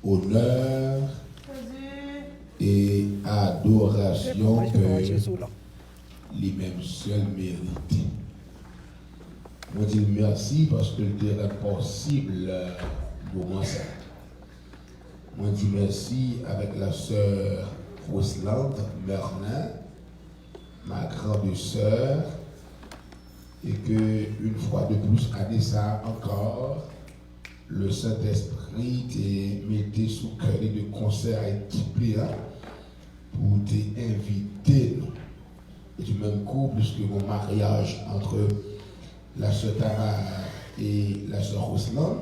honneur et adoration que lui-même seul mérite. On dit merci parce que le possible pour moi ça. On dit merci avec la sœur Roselyne Merlin, ma grande sœur, et que une fois de plus, à ça encore, le Saint-Esprit t'a mis sous cœur de concert à équiper pour t'inviter. Et du même coup, puisque mon mariage entre la sœur Tara et la sœur Roselyne,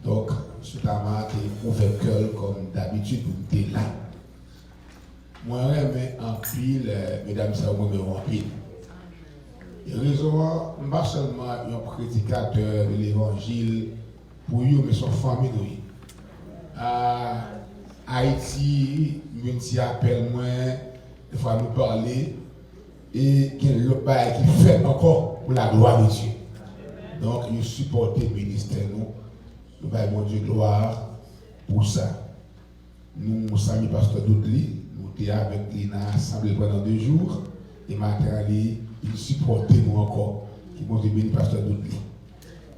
donc, ce Tara t'a ouvert cœur comme d'habitude pour t'es là. Moi, je en pile, mesdames, ça me en pile. Et raison, pas seulement un prédicateur de l'évangile pour eux, mais son famille. À Haïti, ils appellent moi, des fois nous parler, et qu'il le bail qui fait encore pour la gloire de Dieu. Donc, ils supportent le ministère, nous baillons mon Dieu gloire pour ça. Nous sommes pasteur Doudli, nous étions avec lui dans l'assemblée pendant 2 jours, et maintenant, il supporte nous encore, qui vont béni pasteur Doudli.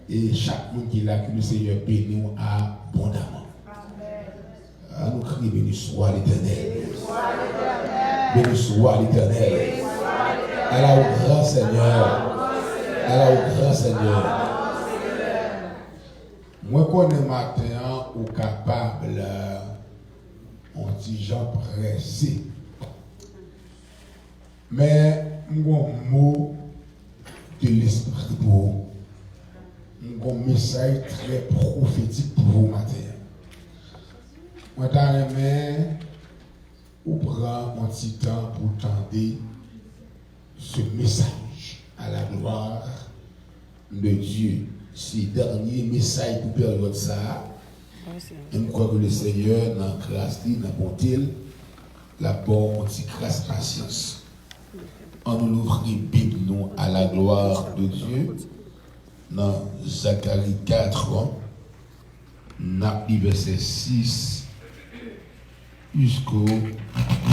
Et chaque monde qui est là, que le Seigneur bénit nous abondamment. Nous crions béni soit l'Éternel. Béni soit l'Éternel. Allah au grand Seigneur. Allah au grand Seigneur. Moi, qu'on est matin, ou capable, on dit gens pressés. Mais, mon mot de l'esprit pour vous. Un message très prophétique pour vous matin. Moi, ou prend un petit temps pour tenter ce message à la gloire de Dieu. Ce dernier message pour période ça, je crois que le Seigneur, dans la grâce, dans la bonté, la bonne grâce, patience. On nous ouvre Bible nous à la gloire de Dieu. Dans Zacharie 4, verset 6 jusqu'au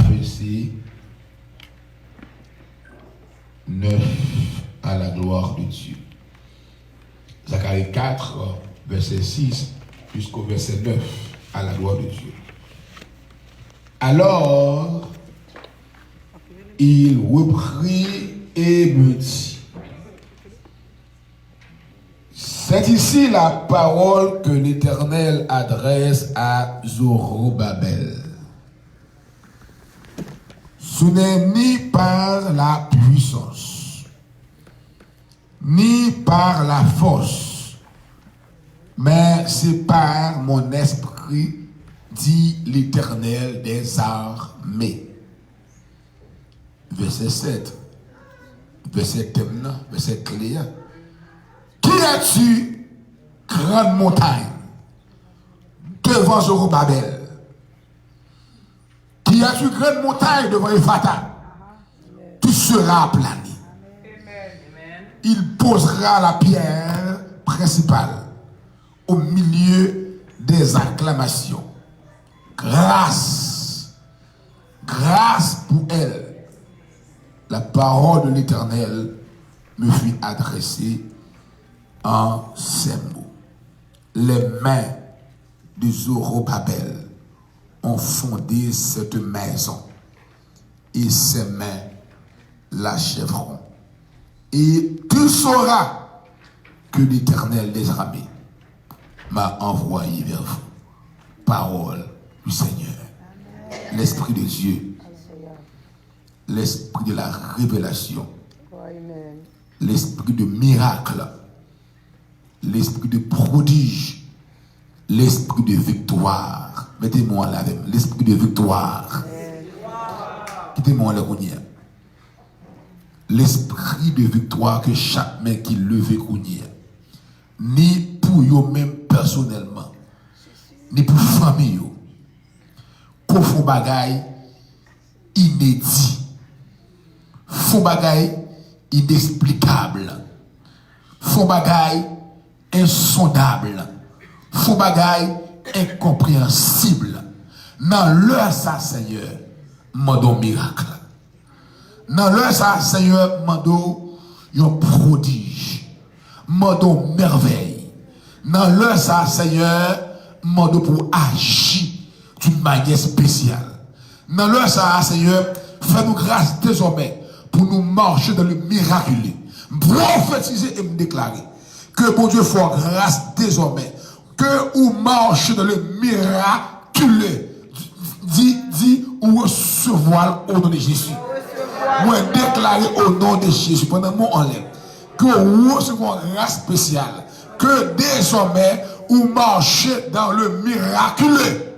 verset 9 à la gloire de Dieu. Zacharie 4, verset 6 jusqu'au verset 9 à la gloire de Dieu. Alors, il reprit et me dit, c'est ici la parole que l'Éternel adresse à Zorobabel. Ce n'est ni par la puissance, ni par la force, mais c'est par mon esprit, dit l'Éternel des armées. Verset 7, verset thème, verset clé. Qui as-tu, grande montagne, devant Zorobabel? Qui as-tu, grande montagne, devant Ephata? Tu seras aplani. Il posera la pierre principale au milieu des acclamations. Grâce, grâce pour elle. La parole de l'Éternel me fut adressée en ces mots. Les mains de Zorobabel ont fondé cette maison et ses mains l'achèveront. Et tu sauras que l'Éternel des armées m'a envoyé vers vous. Parole du Seigneur. L'Esprit de Dieu, l'Esprit de la révélation, l'Esprit de miracle, l'Esprit de prodige, l'Esprit de victoire. Mettez-moi là, l'Esprit de victoire. Quittez-moi là, l'Esprit de victoire que chaque main qui leve kounye, ni pour eux-mêmes personnellement, ni pour famille, pour font bagay inédit, font bagay inexplicable, font bagay insondable, font bagay incompréhensible. Dans l'heure ça, Seigneur, mando miracle. Dans l'heure ça, Seigneur, mando un prodige. Mando merveille. Dans l'heure ça, Seigneur, mando pour agir d'une manière spéciale. Dans l'heure ça, Seigneur, fais-nous grâce désormais pour nous marcher dans le miraculeux. Prophétiser et me déclarer que bon Dieu fait grâce désormais que vous marchez dans le miraculeux. Dit ou recevoir au nom de Jésus. Moi déclarer au nom de Jésus pendant mon enlève que vous recevez une grâce spéciale, que désormais vous marchez dans le miraculeux.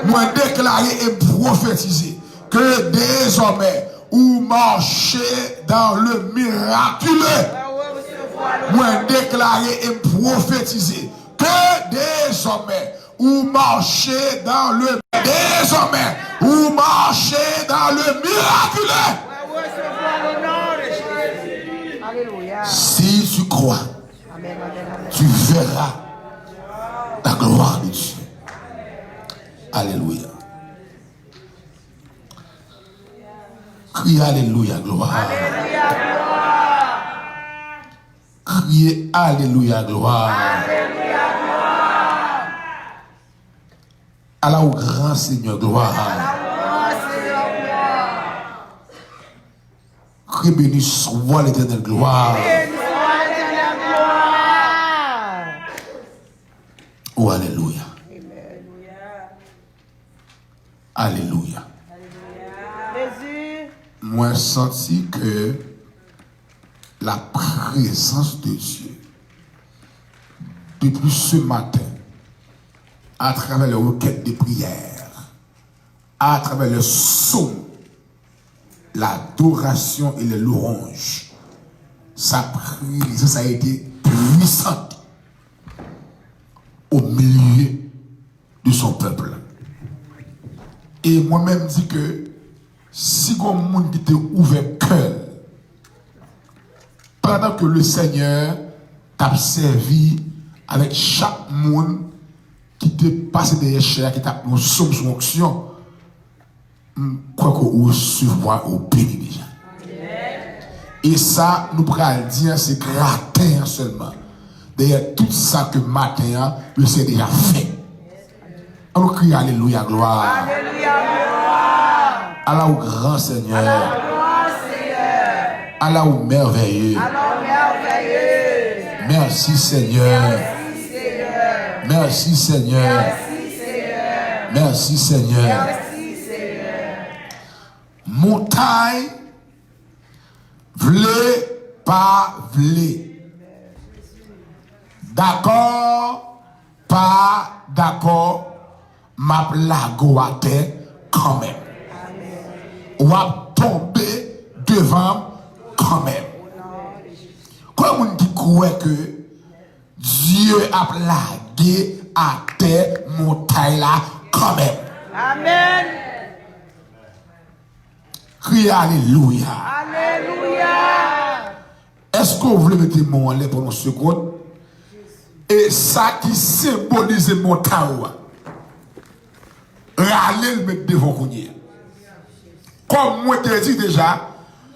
Moi déclarer et prophétiser que désormais vous marchez dans le miraculeux. Moi déclarer et prophétiser que désormais vous marchez dans le désormais vous marchez dans le miraculeux. Si tu crois, tu verras la gloire de Dieu. Alléluia. Criez Alléluia, gloire. Criez Alléluia, gloire. Allah au grand Seigneur, gloire. Que béni soit l'Éternel, gloire. Oh, Alléluia. Alléluia. Moi, senti que la présence de Dieu, depuis ce matin, à travers les requêtes de prière, à travers le psaume, l'adoration et les louanges, sa présence a été puissante au milieu de son peuple. Et moi-même dis que si un monde qui était ouvert cœur, pendant que le Seigneur t'a servi avec chaque monde qui te passe derrière chair, qui t'a une somme sur onction, quoi qu'on recevoir au béni déjà. Et ça, nous pourrons dire, c'est gratin seulement. Derrière tout ça que matin, le Seigneur déjà fait. On crie Alléluia, gloire. Alléluia, gloire. Allah au grand Seigneur. Allah au merveilleux. Merci Seigneur. Merci Seigneur. Merci Seigneur. Montagne, v'lé, pas v'lé. D'accord, pas d'accord, m'a plago à terre quand même. Ou à tomber devant quand même. Comme on dit que Dieu a plagué à terre montagne là quand même. Amen. Criez Alléluia. Alléluia. Est-ce que vous voulez mettre mon lait pour une seconde? Et ça qui symbolise montagne, râler le mettre devant vous. Comme moi te dit déjà,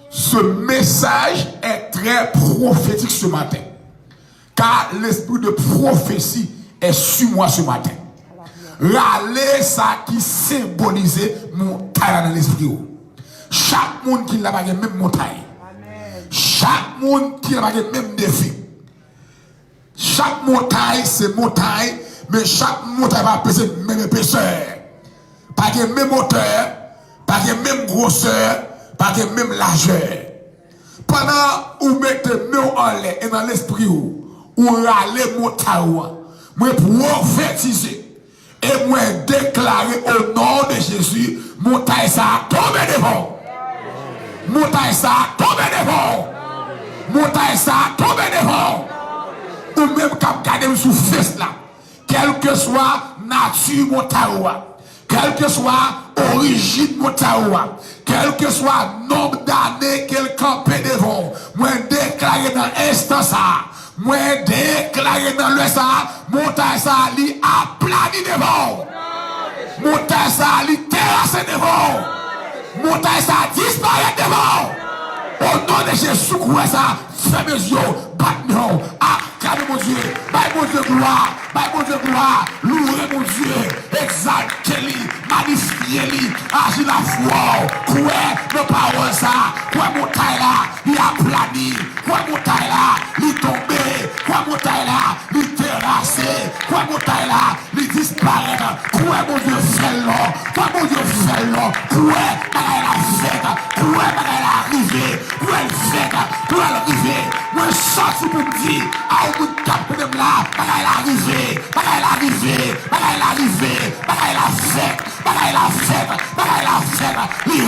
ce message est très prophétique ce matin. Car l'esprit de prophétie est sur moi ce matin. Râler ça qui symbolise montagne dans l'esprit. Chaque monde qui n'a pas la même montagne. Chaque monde qui n'a pas le même défi. Chaque montagne, c'est montagne, mais chaque montagne va peser le même épaisseur. Pas de même hauteur, pas de même grosseur, pas de même largeur. Pendant où vous mettez nous en l'air et dans l'esprit, ou râler montagne, moi prophétiser et moi déclarer au nom de Jésus, montagne ça a tombé devant. Montagne ça a tombé devant. Montagne ça a tombé devant. Ou même quand garder sous fesse là, quelle que soit nature montagne, quelle que soit origine montagne, quel que soit nombre d'années qu'elle campait devant, moi déclarer dans l'instant ça, Moi déclaré dans le ça, montagne ça li aplani devant. Montagne ça li terrasse devant. Montagne ça disparaît devant. Au nom de Jésus, quoi ça? Fermez les yeux, battez-nous. Acclamez mon Dieu, baille mon Dieu gloire, louez mon Dieu, exaltez-lui, magnifiez-lui, agis la foi, quoi nos paroles ça, quoi montagne là, il a plani, quoi montagne là, il tombé, quoi montagne là, il terrassé, quoi montagne là, il disparaît, quoi mon Dieu fait là, quoi mon Dieu fait là, quoi elle a fait, quoi elle a arrivé, quoi elle fait, quoi elle arrivé, moi sorti pour me dire, à au bout de 4 problèmes là, elle a arrivé, elle a arrivé, elle a arrivé, elle a fait, elle a fait, elle a fait, il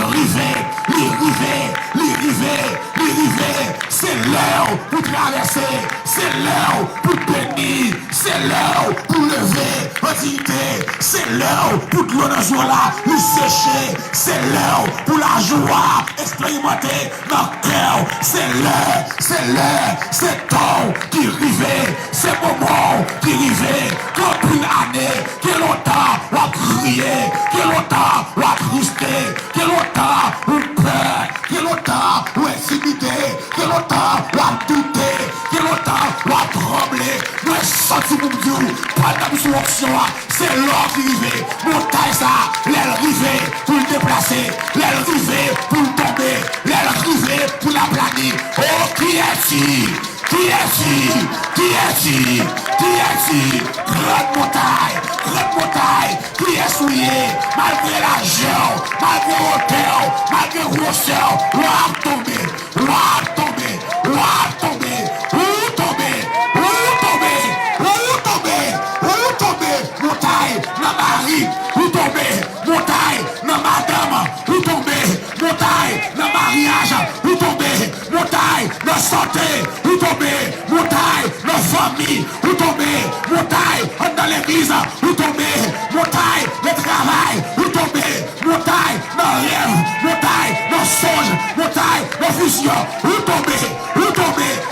arrivé, c'est l'heure pour traverser, c'est l'heure pour bénir, c'est l'heure pour lever, en dignité, c'est l'heure pour de l'eau dans jour là, nous sécher, c'est l'heure pour la joie, expérimenter dans le cœur, c'est l'heure, c'est temps qui arrive, c'est moment qui arrive, quand une année, que longtemps on va crier, que longtemps on va trister, que longtemps on peur, que longtemps on intimidé, que longtemps on va douter, que longtemps on va trembler, nous senti pour Dieu, pas d'absorption, c'est l'heure qui arrive, montagne ça, l'aile arrivée pour le déplacer, l'aile arrivée pour le tomber, l'aile arrivée pour la planer, oh qui est-il? Qui est-il? Qui est-il? Qui est-il? Grande montagne, qui est souillé, malgré l'argent, malgré hauteur, malgré grosseur, où tomber, montagne, dans Marie, où tomber, montagne, dans madame, où tomber, montagne, dans mariage, où tomber, montagne, dans santé, où tomber, montagne, dans famille, où tomber, montagne, dans l'église, où tomber, montagne, le travail, où tomber, montagne, dans rêve, montagne, dans songe, montagne, dans fusion, où tomber,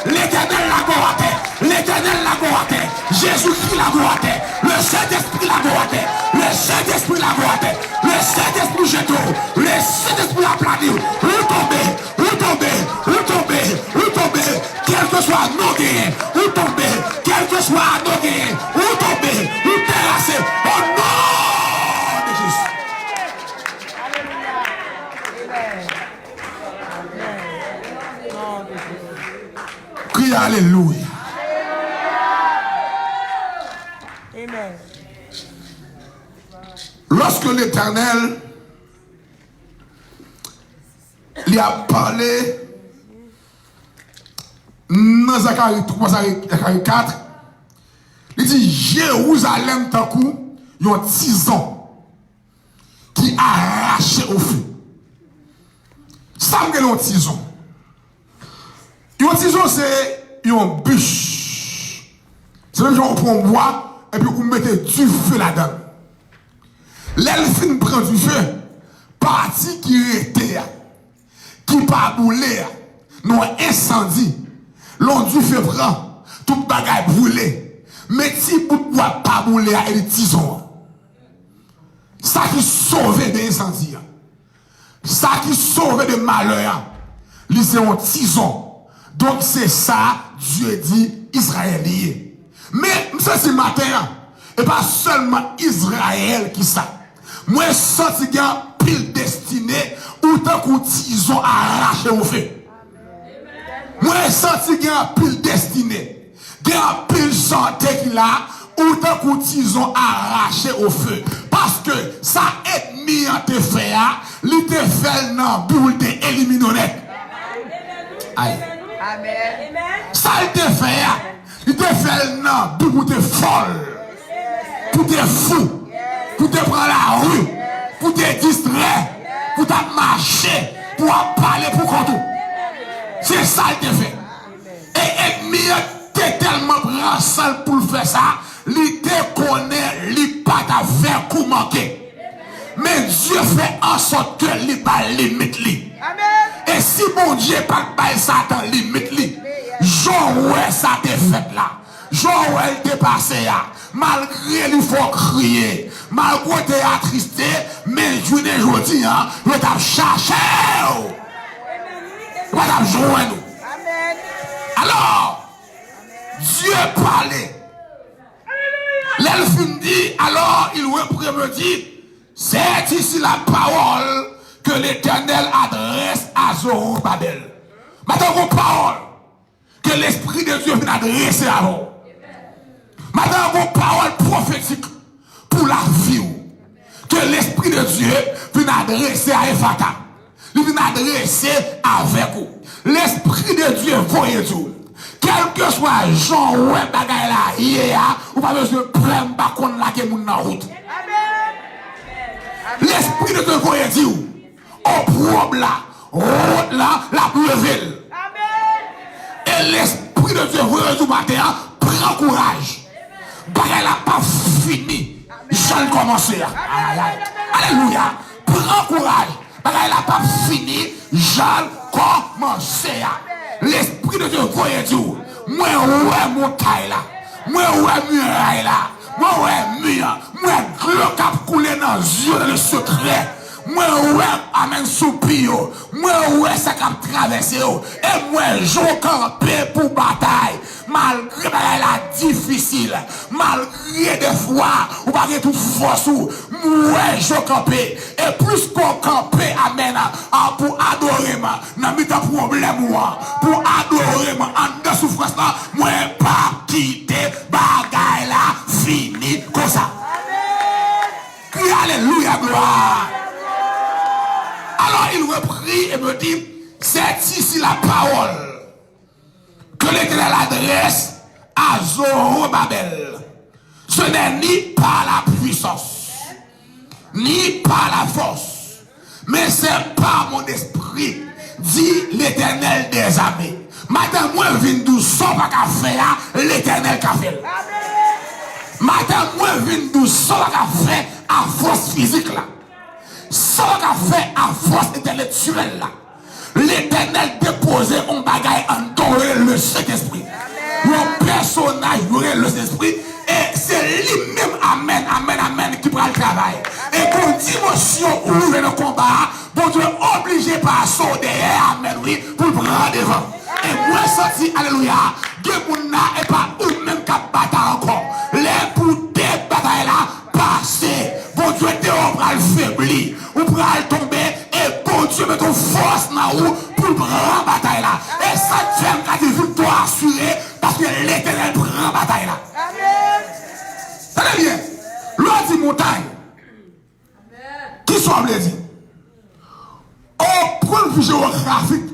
l'éternel la goûté, l'éternel la goûté, Jésus-Christ la goûté, le Saint-Esprit la goûté, le Saint-Esprit la goûté, le Saint-Esprit jeté, le Saint-Esprit la plané, où tomber, quel que soit nos gains, où tomber, quel que soit nos gains, où tomber, où terrasser, au nom de Jésus. Crie alléluia. Amen. Lorsque l'Éternel lui a parlé dans Zacharie 3, Zacharie 4, il dit Jérusalem d'un coup, il y a 10 ans qui arraché au feu. Ça me dit un tison. Un tison, c'est un bûche. C'est même genre on prend bois et puis on mettez du feu là-dedans. L'elfine prend du feu, partie qui était, qui pas boulé, non incendie, l'on du feu prend, tout bagaille brûlé, mais si bout de bois pas boulé, il est tison. Ça qui sauve des incendies, ça qui sauve des malheurs, c'est un tison. Donc c'est ça, Dieu dit, Israélien. Mais ça c'est matin, et pas seulement Israël qui ça. Moi, senti qu'il y a pile destiné, ou tant qu'on tison arraché au feu. Moi, senti qu'il y a pile destiné, qu'il y a pile santé qu'il a, ou tant qu'on tison arraché au feu. Parce que ça ennemi en te fait, il te fait non, pour te éliminer. Aïe. Amen. Ça il te fait, il te fait non, pour te folle, pour te fou. Pour te prendre la rue, pour te distraire, pour te marcher, pour parler pour contre. C'est ça qu'il te fait. Et ennemi t'es tellement brassant pour faire ça, il te connaît, il pas ta faire coup manquer. Mais Dieu fait en sorte que il pas limite lui. Et si mon Dieu pas ça dans limite lui, Jean ouais ça t'est fait là. Jean ouais il t'est passé là. Malgré lui faut crier, malgré t'es attristé, mais je ne aujourd'hui hein, je t'ai cherché. Je t'ai joué nous. Alors, Dieu parlait. L'elfe dit, alors il reprend me dit, c'est ici la parole que l'Éternel adresse à Zorobabel. Maintenant, vos paroles que l'Esprit de Dieu vient adresser à vous. Maintenant, vos paroles prophétiques pour la vie. Que l'Esprit de Dieu vient adresser à Ephata. Il vient adresser avec vous. L'Esprit de Dieu voyez tout. Quel que soit Jean ou bagay la hier, ou pas besoin de prendre par contre la que moun nan route. L'Esprit de Dieu voyez dire au problème là, route là, la level. Et l'Esprit de Dieu voyez tout matin, prends courage. Bagay la pas fini. J'en commence. Alléluia. Prends courage. Bagay la pas fini. J'en commence. L'Esprit de Dieu voyait tout. Moi, ouais, mon taille là. Moi, ouais, muraille là. Moi, ouais, mur. Moi, le cap coulé dans les yeux, dans le secret. Moi, ouais, amène soupio. Moi, ouais, ça cap traversé. Et moi, je campé pour bataille. Malgré la difficile. Malgré des fois, ou pas tout force. Moi, je campé. Et plus qu'on campé, amen, pour adorer, n'a mis ta problème, pour adorer, en de souffrance là, moi, pas quitter, bagaille là, fini, comme ça. Crie alléluia, gloire. Alors il reprit et me dit, c'est ici la parole que l'Éternel adresse à Zorobabel. Ce n'est ni par la puissance, ni par la force, mais c'est par mon esprit, dit l'Éternel des armées. Madame, moi, je viens doucement pas qu'à faire l'Éternel qu'a fait. Madame, moi, je viens doucement pas qu'à faire à force physique là. Ça qu'a fait à force intellectuelle là. L'Éternel déposait un bagage en doré le Saint-Esprit. Un personnage doré le Saint-Esprit. Et c'est lui-même, amen, amen, amen, qui prend le travail. Et pour dimension où le combat, bon Dieu obligé par son derrière, amen, oui, pour le prendre devant. Et moi, sorti, alléluia, Dieu n'a pas ou même qu'à battre encore. Les pour des batailles là, passer. Bon Dieu, t'es au bras faibli, ou bras tomber, et bon Dieu, met ton force dans où pour le prendre bataille là. Et ça t'aime quand tu victoire assurée, parce que l'Éternel prend bataille là. Tenez bien, l'autre dit montagne. Qui sont les dit? Au point de vue géographique,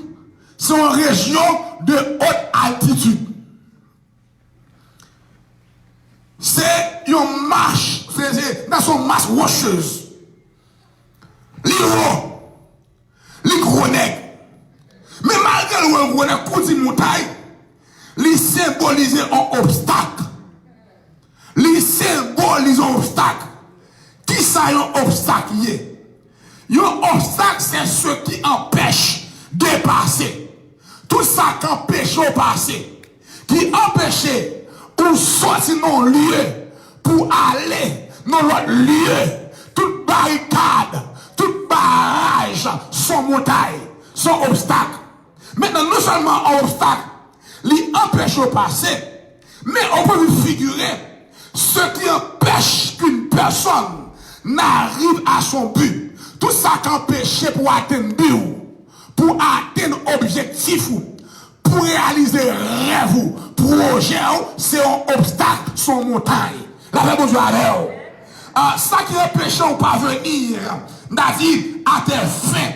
c'est une région de haute altitude. C'est une marche, c'est dans son masse rocheuse. L'iro, les gros nègres. Mais malgré le gros nègre, pour dire montagne, il symbolise un obstacle. Il symbolise un obstacle. Qui ça un obstacle? Un obstacle, c'est ce qui empêche de passer. Tout ça qui empêche de passer. Qui empêche ou sortir dans le lieu pour aller dans l'autre lieu. Toute barricade, toute barrage sont montagne, sont obstacles. Maintenant, non seulement un obstacle, il empêche de passer, mais on peut figurer ce qui empêche qu'une personne n'arrive à son but. Tout ça qui empêche pour atteindre but, pour atteindre objectif, pour réaliser rêve, projet, c'est un obstacle, son montagne. La paix bonjour avec vous. Ça qui empêche de parvenir, David, à tes fins,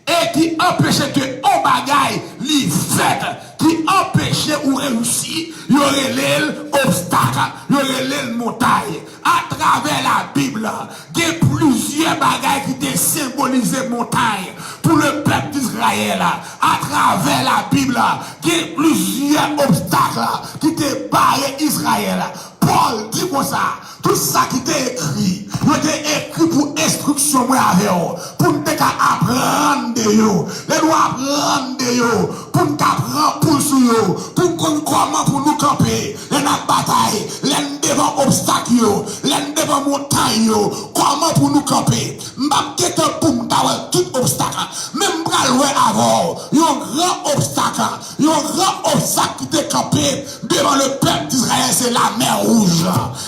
et qui empêche que on bagaille li fait, qui empêche ou réussir, il y aurait l'obstacle, il y aurait les montagnes. À travers la Bible, il y a plusieurs bagailles qui te symbolisent montagne pour le peuple d'Israël. À travers la Bible, il y a plusieurs obstacles qui te barrent Israël. Paul dit comme ça, tout ça qui t'est écrit, il était écrit pour instruction moi avec vous, pour nous apprendre prendre de yo. Les doit prendre de yo. Pour nous prendre pour sous yo. Pour nous comment pour nous camper. Les notre bataille. Les devant obstacle yo. Les devant montagne yo. Comment pour nous camper. M'bap pour nous tout obstacle. Même bral ouais avant. Yon grand obstacle. Yon grand obstacle qui t'est campé devant le peuple d'Israël, c'est la mer rouge.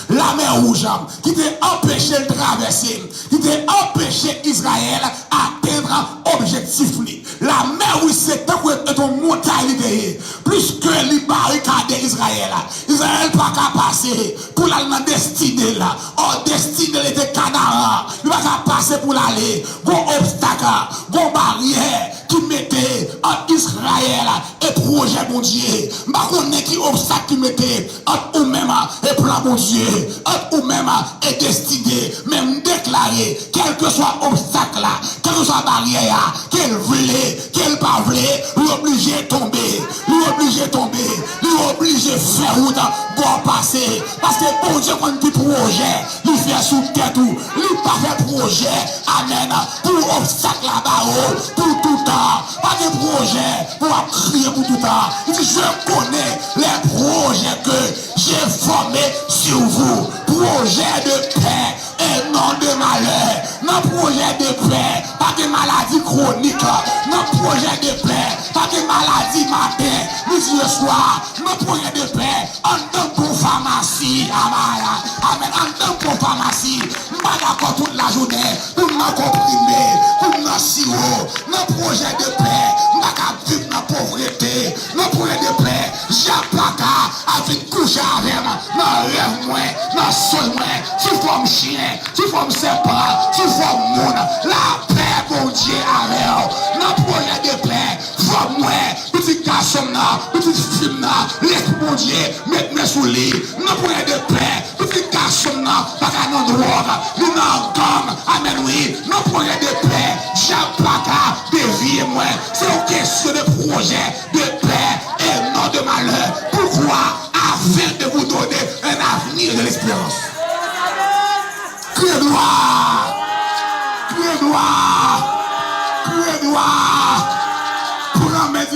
La mer rouge qui t'a empêché de traverser. Qui t'a empêché Israël atteindre objectif. La mer rouge c'est ton montagne plus que les barricades d'Israël. Israël pas qu'à passer pour l'aller dans destinée là. Or destinée était Canaan. Il va qu'à passer pour l'aller. Bon obstacle, bon barrière qui mettait entre Israël et projet mon Dieu. Bah on est qui obstacle qui mettait entre ou même et plan mon Dieu. Entre ou même et destiné. Même déclaré, quel que soit obstacle là, quelle que soit barrière, qu'elle voulait, qu'elle pas voulait, lui obligé de tomber, lui obligé de tomber, lui obligé de faire route pour passer. Parce que bon Dieu quand il projet, lui fait sous tête tout, lui pas fait projet, amen, pour obstacle là-bas, pour tout temps. Pas de projet pour crier pour tout temps. Il dit, je connais les projets que j'ai formés sur vous. Projet de paix et non de malheur. Non projet de paix, pas de maladie chronique. Non projet de paix, pas de maladie matin, midi et soir. Non projet de paix, en tant pour pharmacie. Amen. En tant pour pharmacie. Pas d'accord toute la journée. Pour nous comprimer, pour nous sirop. Non projet de paix, n'a qu'à vivre dans la pauvreté, non projet de paix, j'ai pas qu'à avec coucher avec moi, non rêve moi, non sol moi, tu formes chien, tu formes serpent, tu formes monde, la paix mon Dieu avec non projet de paix, forme moi, petit garçon là, petit fille là, laisse mon Dieu, mettre sous lit, non projet de paix, petit garçon là, pas qu'à non drogue, ni non gomme, amen oui, non projet de paix, j'ai pas qu'à dévier moi, c'est une question de projet, de paix et non de malheur. Pourquoi? Afin de vous donner un avenir de l'espérance. Criez gloire! Criez gloire! Criez gloire! Pour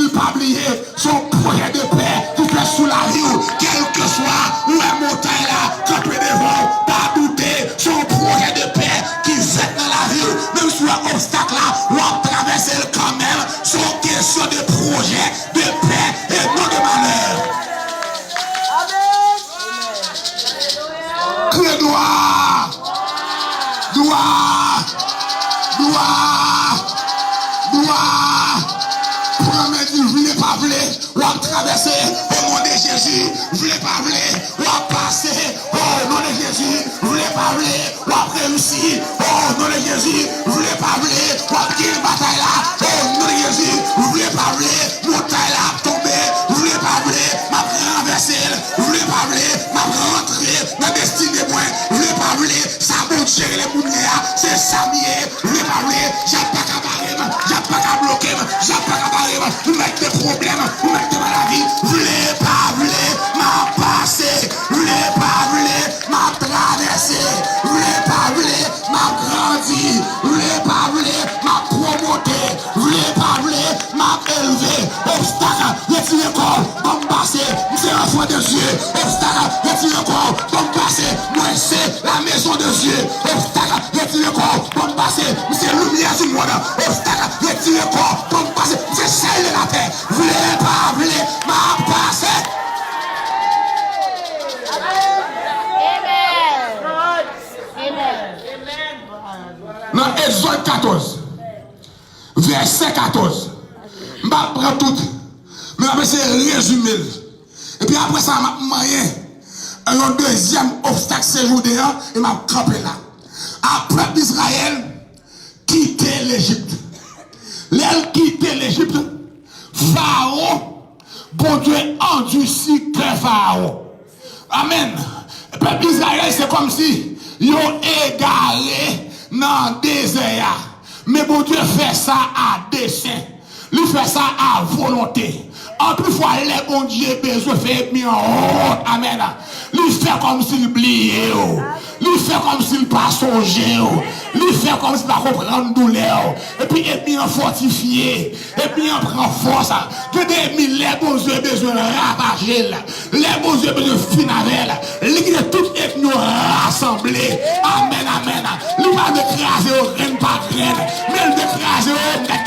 ne pas oublier son projet de paix qui fait sous la rue, quel que soit où est montagne là, camper devant, pas douter, son projet de paix qui fait dans la rue, même sur un obstacle là, on va traverser quand même, son question de projet de paix et non de malheur. Criez gloire! Gloire! Gloire! Gloire! Je ne voulais pas vouloir, on va traverser au nom de Jésus, je ne voulais pas vouloir, on va passer au nom de Jésus, je ne voulais pas vouloir, on va réussir au nom de Jésus, je ne voulais pas vouloir, on va gagner une bataille là, au nom de Jésus, je ne voulais pas vouloir, montagne là, tomber, je ne voulais pas vouloir, m'a renverser, je ne voulais pas vouloir, m'a rentrer dans la destinée, moi, je ne voulais pas vouloir, ça va gérer les mounières, c'est ça mieux, je ne voulais pas vouloir, j'ai pas qu'à barrer, j'ai pas qu'à bloquer, j'ai pas qu'à barrer, vous mettez des problèmes, vous mettez des maladies, vous voulez pas, m'a passé, vous voulez pas, m'a traversé, vous voulez pas, m'a grandi, vous voulez pas, m'a promoté, vous voulez pas, m'a élevé, obstacle, retirez corps, bombassé, c'est l'enfant de Dieu, obstacle, retirez corps, bombassé, moi c'est la maison de Dieu, obstacle, retirez corps, bombassé, c'est lumière du monde, obstacle, retirez corps, bombassé, c'est celle de la terre, vous voulez pas, m'a passé. Dans Exode 14, verset 14, je vais prendre tout, mais après c'est résumé. Et puis après ça, je vais moyen un deuxième obstacle séjour dehors et je vais camper là. Après Israël, quitter l'Égypte. L'elle quitter l'Égypte, Pharaon, bon Dieu endurci que Pharaon. Amen. Le peuple d'Israël, c'est comme si ils ont égaré dans le désert. Mais bon Dieu fait ça à dessein. Il fait ça à volonté. En plus, les bon Dieu besoin de faire bien en honte. Amen. lui fait comme s'il oubliait, lui fait comme s'il pas songé, lui fait comme s'il pas comprendre douleur, et puis bien fortifié, et bien prend force, que des milliers de Dieu besoin de ravager, les bons yeux besoin de finir avec, lui tout est nous rassembler, amen, amen, lui va d'écraser au reine par reine, mais d'écraser au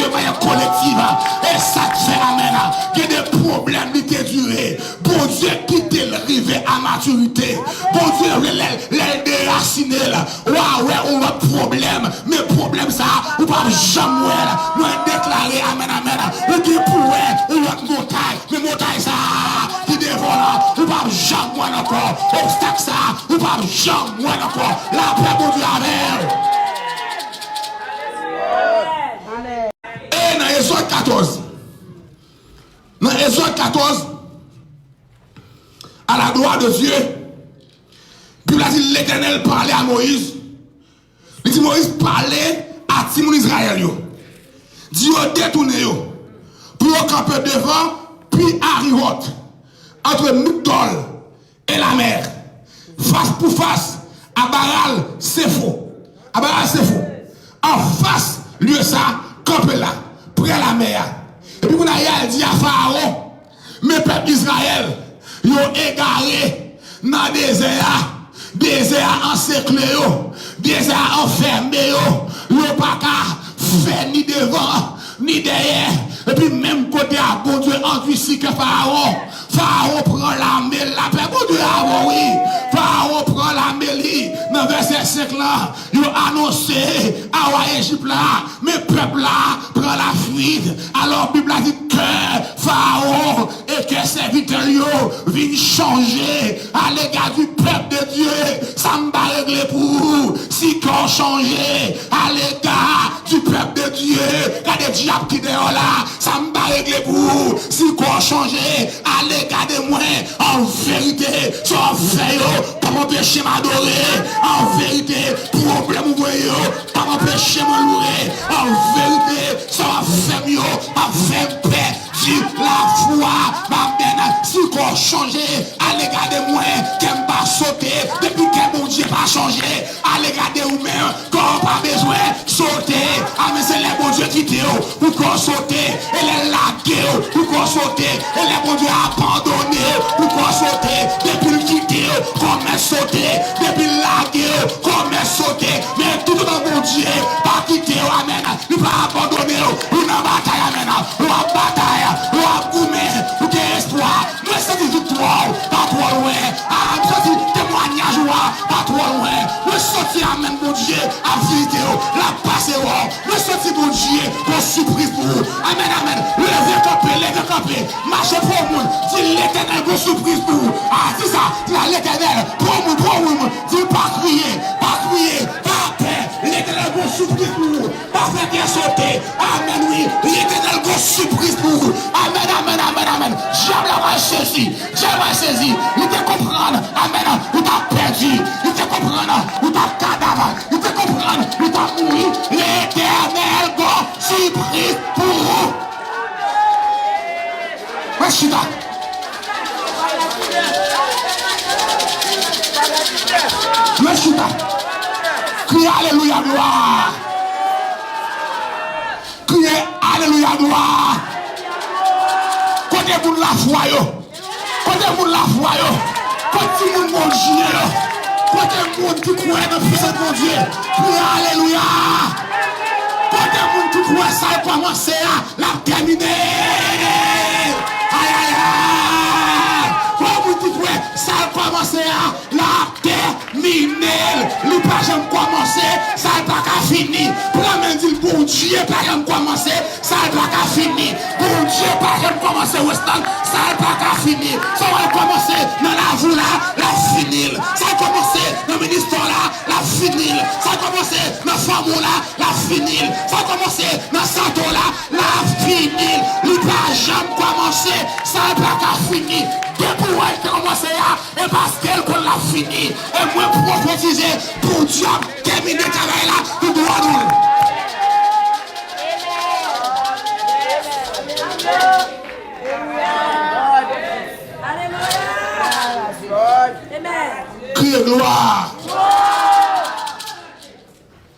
de manière collective, et ça fait, amen, que des problèmes qui étaient durés, bon Dieu qui t'est arrivé à maturité, bon Dieu les déraciner, ouais, on a problème, mais problème ça, ou pas jamais, nous déclarer, amen, amen, ou qui pourrait, ou notre montagne, mais montagne ça, qui devant ou pas jamais encore, obstacle ça, ou pas jamais encore, la paix pour Dieu avec. Et dans Exode 14, dans Exode 14, à la gloire de Dieu, Bible a dit l'Éternel parlait à Moïse. Il dit Moïse parlait à Timon Israël. Dieu détourné pour camper devant, puis Harihot, entre Migdol et la mer, face pour face, à Baal Sefo. À Baal Sefo. En face, lieu ça, camper là, près la mer. Et puis, on a dit à Pharaon, mes peuples Israël, ils ont égaré dans le désert encerclé, désert enfermé, ils n'ont pas qu'à faire ni devant, ni derrière. Et puis même côté à bon Dieu endurci que Pharaon prend la mêle, la paix, bon Dieu, oui. Pharaon prend la mêle, dans verset 5 là, il a annoncé à Égypte là, mes peuples là, prend la fuite. Alors Bible a dit que Pharaon et que serviteurs viennent changer à l'égard du peuple de Dieu. Ça me va régler pour vous. Si qu'on change à l'égard du peuple de Dieu, quand des diables qui dehors là, ça me va régler pour vous. Si qu'on change à l'égard de moi, en vérité, ça fait pas m'empêcher m'adorer. En vérité, problème vous voyez, pas m'empêcher m'louer. En vérité, ça fait mieux, à faire paix. La foi m'amène, si qu'on change à l'égard de moi, qu'elle va sauter, depuis que mon Dieu va changer, à l'égard de vous-même, qu'on pas besoin sauter. Ah, mais c'est les bons dieux qui t'ont, pour qu'on saute, et les laguer, pour qu'on saute, et les bons dieux abandonnés, pour qu'on saute, depuis le quitter, qu'on met sauter, depuis le laguer, qu'on met sauter, mais tout dans mon Dieu, pas quitter, amen, ne pas abandonner, ou dans bataille, amen, ou en bataille. Ou à gourmet, ou des espoirs, nous sommes victoire, pas trop loin, ah, nous sommes témoignage, pas trop loin, nous sommes amen, mon Dieu, à vidéo, la passe, nous sommes mon Dieu, pour surprise pour vous, amen, amen, levez camper, marchez pour le monde, dis l'Éternel, pour surprise pour vous, ah, dis ça, dis à l'Éternel, pour vous, dis pas crier, pas paix, l'Éternel, pour surprise pour vous, pas faire bien sauter, amen, oui, l'Éternel, pour surprise pour vous. Amen, amen, amen, amen. Diable va saisir. Il te comprendre. Amen. Il t'a perdu. Il te comprendre. Il t'a cadavre. Il te comprendre. Il t'a mouru. L'Éternel va surprise pour vous. Merci. Merci. Criez Alléluia, gloire. Criez Alléluia, gloire. Côté pour la foi, côté pour la foi, côté pour mon Dieu, côté pour qui croit dans le Fils de mon Dieu, alléluia. Côté pour qui croit ça a commencé à la terminer. Aïe aïe aïe. Côté pour qui croit ça a commencé à la terminer. Le pas jamais commencé, ça n'a pas qu'à finir. Pour la main dit bon Dieu, pas jamais commencé, ça n'a pas qu'à finir. Bon Dieu, pas jamais commencé Weston, ça n'a pas qu'à finir. Ça va commencer dans la vie là, la finir. Ça a commencé dans le ministère là, la finir. Ça a commencé dans la femme là, la finir. Ça a commencé dans le santo là, la finir. Le pas jamais commencé, ça n'a pas qu'à finir. Depuis où elle a commencé et parce qu'elle l'a fini. Et moi prophétiser pour Dieu terminer le travail là, nous devons nous. Amen. gloire.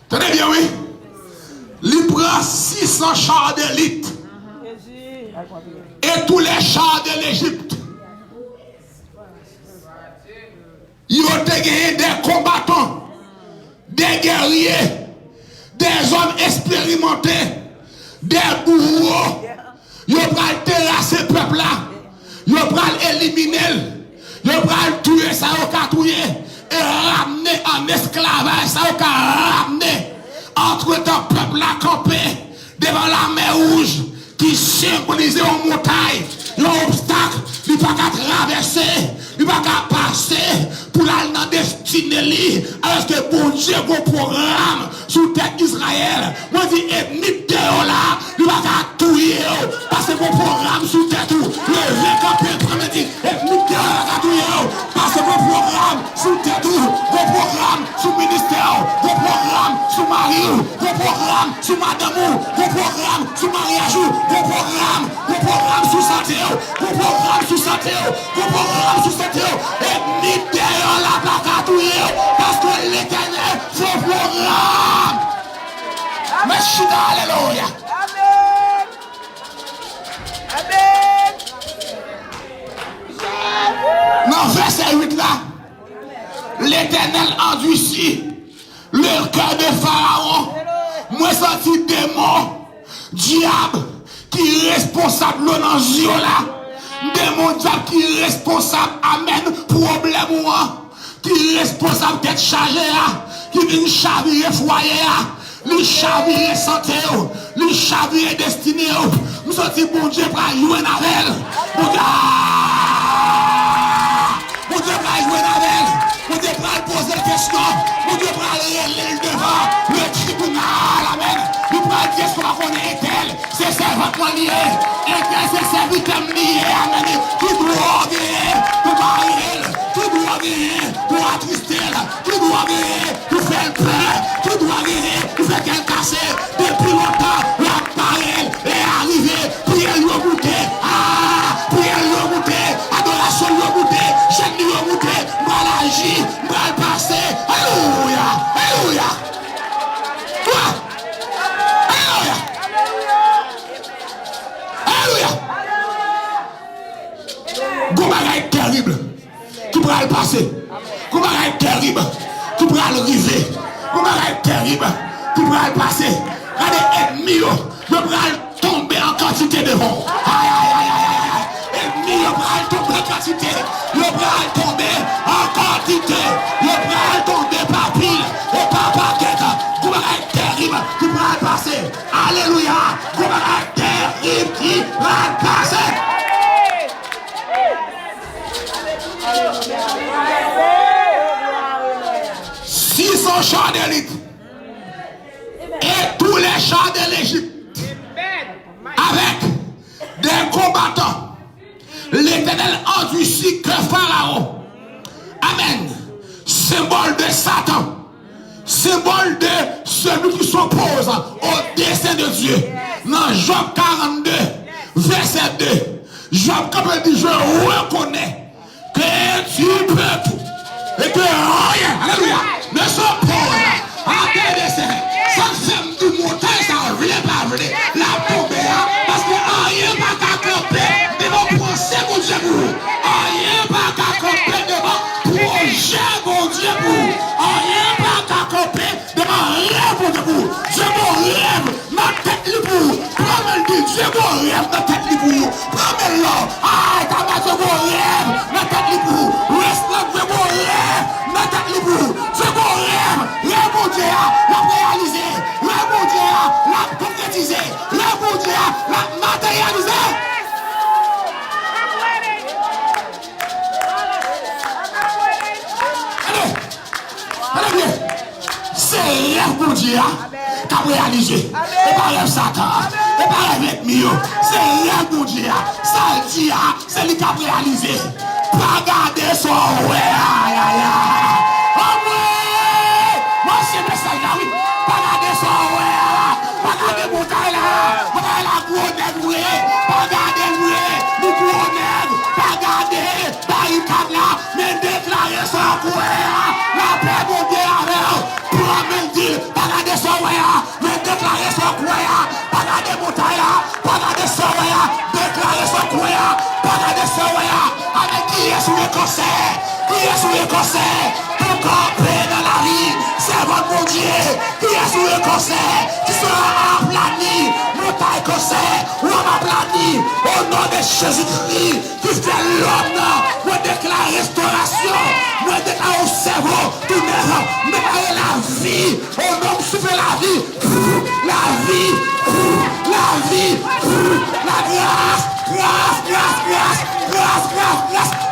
Tenez bien, oui. Il prend 600 chars d'élite. Et tous les chars de l'Égypte. Il a gagné des combattants, des guerriers, des hommes expérimentés, des bourreaux. Il a terrasser ce peuple-là. Il a éliminer. Il a tuer ça au tuer et ramener en esclavage ça au ramener. Entre-temps, le peuple a campé devant la mer rouge qui symbolisait une montagne, un obstacle, il ne peut pas traverser, il ne peut pas passer pour aller dans la destinée. Alors que bon Dieu, bon programme sous tête d'Israël. Moi, je dis, ethnique de là, il ne va pas tout parce que bon programme sous tête tout. Le récapé, premier dit, ethnique de là, il va tout parce que bon programme sous tête tout. Bon programme sous ministère, bon programme sous mari, bon programme sous madame, bon programme sous mariage, bon programme sous santé, bon programme sous santé, bon programme sous santé. Ethnique de là, il va pas tout parce que l'éternel, son programme. Mais je suis dans alléluia. Amen. Dans verset 8 là, l'éternel endurcit le cœur de Pharaon. Moi senti démon, diable qui est responsable dans ce là. Démon diable qui est responsable, amen, problème moi. Qui est responsable d'être chargé là, qui vient chavirer foyer là. Les chavirer santé, les chavirer destiné. Nous sommes bon Dieu pour jouer avec elle. Bon Dieu pour jouer avec elle. Bon Dieu pour poser des questions. Bon Dieu pour aller devant le tribunal. Amen. Nous prenons dire ce qu'on va connaître elle. C'est servant lié. Et c'est serviteur lié. Amen. Qui doit gagner pour marier. Qui doit gagner pour attrister. Qui doit gagner pour faire peur. Qui doit gagner pour faire qu'elle casse. Depuis longtemps, la parole est arrivée. Prière lui goûter. Prière lui goûter. Adoration lui goûter. Chaîne lui goûter. Mal agir. Mal passer. Alléluia. Alléluia. Alléluia. Alléluia. Goubaga est terrible. Qui pourra le passer. Goubaga est terrible. Qui pourra le river. Goubaga est terrible. Qui pourra le passer. Regardez, ennemis, le bras tomber en quantité devant. Aïe, aïe, aïe, aïe, aïe. Ennemis, le bras tomber en quantité. Le bras tomber en quantité. Le bras tomber par pile et par paquet. Goubaga est terrible. Qui pourra le passer. Alléluia. Goubaga est terrible. Qui va le passer. 600 chars d'élite et tous les chars de l'Égypte avec des combattants. L'éternel endurcit que Pharaon. Amen. Symbole de Satan. Symbole de celui qui s'oppose au dessein de Dieu. Dans Job 42, verset 2. Job, comme il dit, je reconnais que tu peux tout. Et que rien, alléluia, ne s'oppose à tes desseins. Ça fait du montagne, ça vient pas venir. La tombe, parce que rien pas qu'à camper devant procès mon Dieu pour. Rien pas qu'à camper devant projet mon Dieu pour. Rien pas qu'à camper devant rêve mon Dieu pour. Dieu mon rêve, ma tête libre. Promets dit Dieu mon rêve, ma tête libre. Promets-le. Ah, t'as ma Dieu mon rêve, ma tête libre. Reste là, Dieu mon rêve, ma tête libre. Dieu mon rêve, rêve mon Dieu, l'a réalisé. Rêve mon Dieu, l'a concrétisé. Rêve mon Dieu, l'a matérialisé. Allez bien. C'est rêve mon Dieu qui a réalisé. Et pas rêve Satan. Et pas rêve l'ennemi. C'est rêve mon Dieu. Ça dit, c'est lui qui a réalisé. Pas garder son ouais. Aïe aïe aïe. Oh ouais. Moi c'est le message là oui. Pas garder son ouais. Pas garder montagne là. Pas garder la gros nègre. Pas garder le gros nègre. Pas garder barricade là. Mais déclarer son ouais. conseil pour camper dans la vie. C'est votre bon Dieu qui est sur le conseil, qui sera aplani, montagne conseil, ou aplani, au nom de Jésus-Christ, qui fait l'homme, moi déclare restauration, moi déclare au cerveau, tout neuf, déclare la vie, au nom de souffle la vie, la vie, la vie, la grâce, grâce,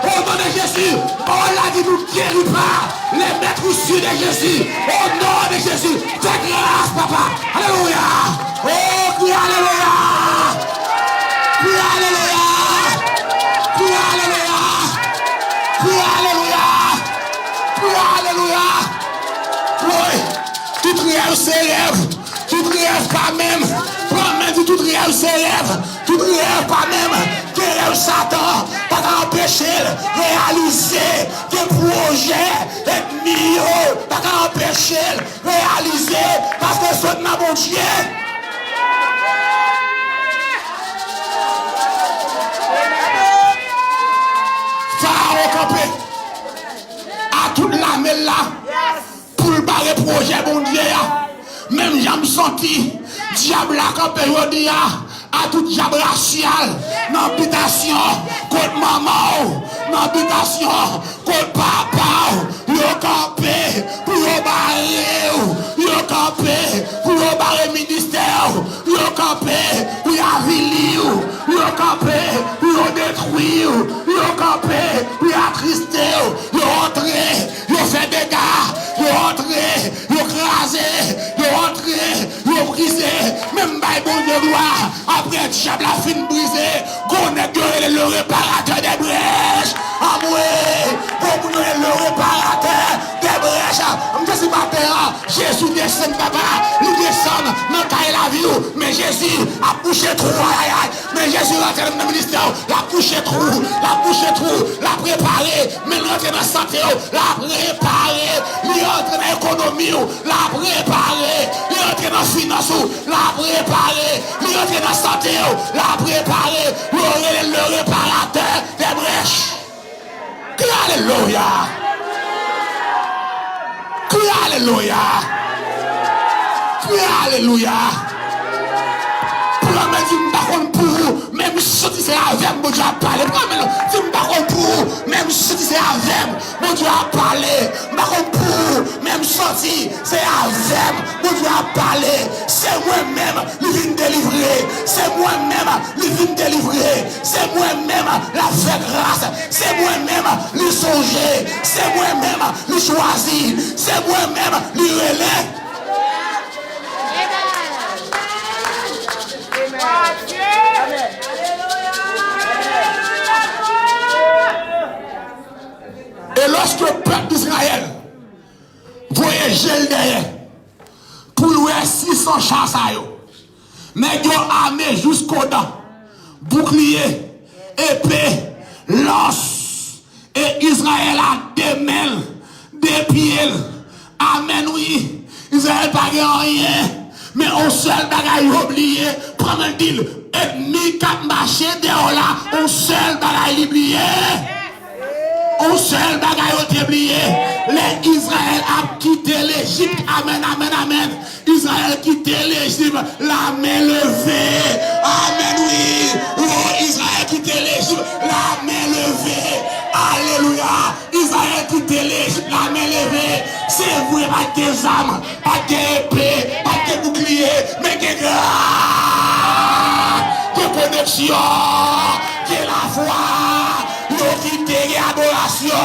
au nom de Jésus, on l'a dit, nous guérit pas, les maîtres issus de Jésus, au nom de Jésus, fais grâce, papa, alléluia, oh, crie alléluia, crie alléluia, crie alléluia, crie alléluia, crie alléluia, oui, tout rêve s'élève, tout rêve pas même, promets dit tout rêve s'élève, tout rêve pas même, que rêve Satan, pas qu'à empêcher réaliser des projets ennemis, pas qu'à empêcher réaliser, parce que c'est dans mon Dieu. Pharaon campé à toute la mêle là pour le barrer projet mon Dieu. Même j'aime senti diable là campé aujourd'hui à tout diable racial dans l'habitation contre maman, dans l'habitation contre papa, yo campé pour le barrer, yo campé pour le barrer ministère, yo campé pour avilir, yo campé pour détruire, yo campé pour attrister, yo entrer, yo fait des dégâts, yo entrer, yo craser, yo entrer, yo briser, même bail bon de gloire, après diable la fin brisé, connaît le réparateur des brèches, amoué, pour le réparateur des brèches, je suis pas père, Jésus descend papa, il descend dans la vie, mais Jésus a poussé trop, mais Jésus rentre dans le ministère, la poussé trop, la préparé, mais il rentre dans la santé, la préparé, il rentre dans l'économie, la préparé, il rentre dans la finance, la préparé, il rentre dans la santé, la préparé, le réparateur des brèches. Alléluia. Alléluia. Alléluia. Même si c'est avec mon Dieu à parler, même si c'est avec mon Dieu à parler, même si c'est avec mon Dieu à parler, c'est moi-même qui viens délivrer, c'est moi-même qui viens délivrer, c'est moi-même la fait grâce, c'est moi-même qui songer, c'est moi-même qui choisir, c'est moi-même qui relève. Et lorsque le peuple d'Israël voyageait derrière pour louer 600 chars, mais ils ont armé jusqu'aux dents, bouclier, épée, lance, et Israël a des mains, des pieds. Amen, oui. Israël n'a pas rien, mais on seul bagaille oublié, prendre un deal, ennemi qui a marché dehors là, on seul bagaille oublié. On seul bagaille oublié. Les Israël a quitté l'Égypte. Amen, amen, amen. Israël a quitté l'Égypte. La main levée. Amen, oui. Oh, Israël a quitté l'Égypte. La main levée. Alléluia. Israël a quitté l'Égypte. La main levée. C'est vrai, pas des armes, pas d'épée, pas de bouclier, mais des grâces, de connexion, de la foi. Quitté l'adoration,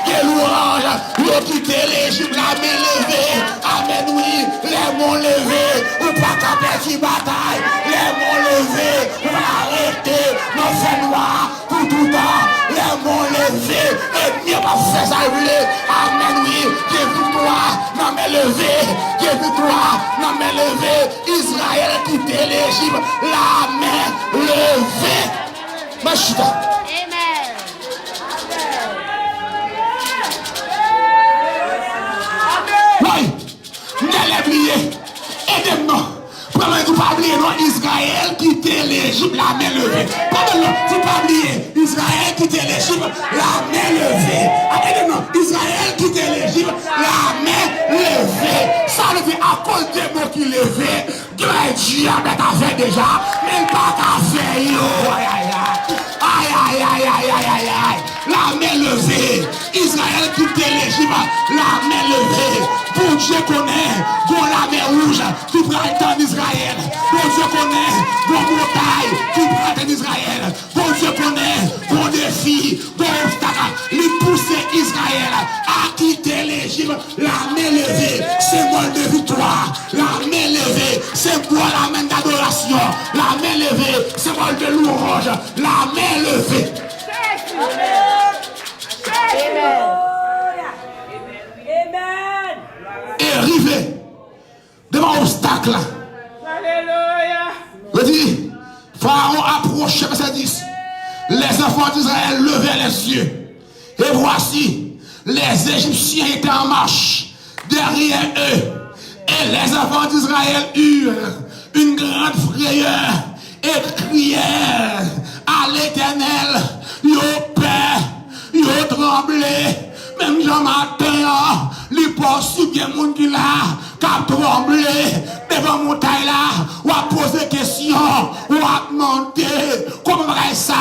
de louange, yo quitté l'Égypte, la main levée, amen oui, les mains levés, ou pas qu'à perdre une bataille, les mains levés, ou arrêter, nos faits noirs, pour tout temps, les mains levés, et mieux pas faire ça, amen oui, que victoire, non mais levé, que victoire, non mais levé, Israël quitté l'Égypte, la main levée, Machita. Aidez-moi Pendant que tu pas oublier, non, Israël quittait l'Égypte, la main levée. Pendant que tu pas oublier, Israël quittait l'Égypte, la main levée. Attendez, non, Israël quittait l'Égypte, la main levée. Ça veut dire à cause des mots qui levaient, Dieu a fait déjà, mais il pas qu'à faire, yo. Aïe, aïe, aïe, aïe, aïe, aïe, aïe. La main levée. Israël quittait l'Égypte, la main levée. Pour Dieu connaît, bon la mer rouge, qui prend le temps d'Israël. Bon Dieu connaît, bon montagne, qui prend le temps d'Israël. Bon Dieu connaît, bon défi, bon obstacle. Il pousse Israël à quitter l'Égypte, la main levée. Symbole de victoire, la main levée. Symbole la main d'adoration, la main levée. Symbole de louange, la main levée. Et arrivé devant l'obstacle. Alléluia. Je dis, Pharaon approchait, verset 10. Les enfants d'Israël levaient les yeux. Et voici, les Égyptiens étaient en marche derrière eux. Et les enfants d'Israël eurent une grande frayeur et crièrent à l'Éternel. Yo peur, yo tremblé. Même Jean Matin, les si bien moun qui là, qu'a tremblé devant montagne là, ou a posé question, ou a demandé comment ça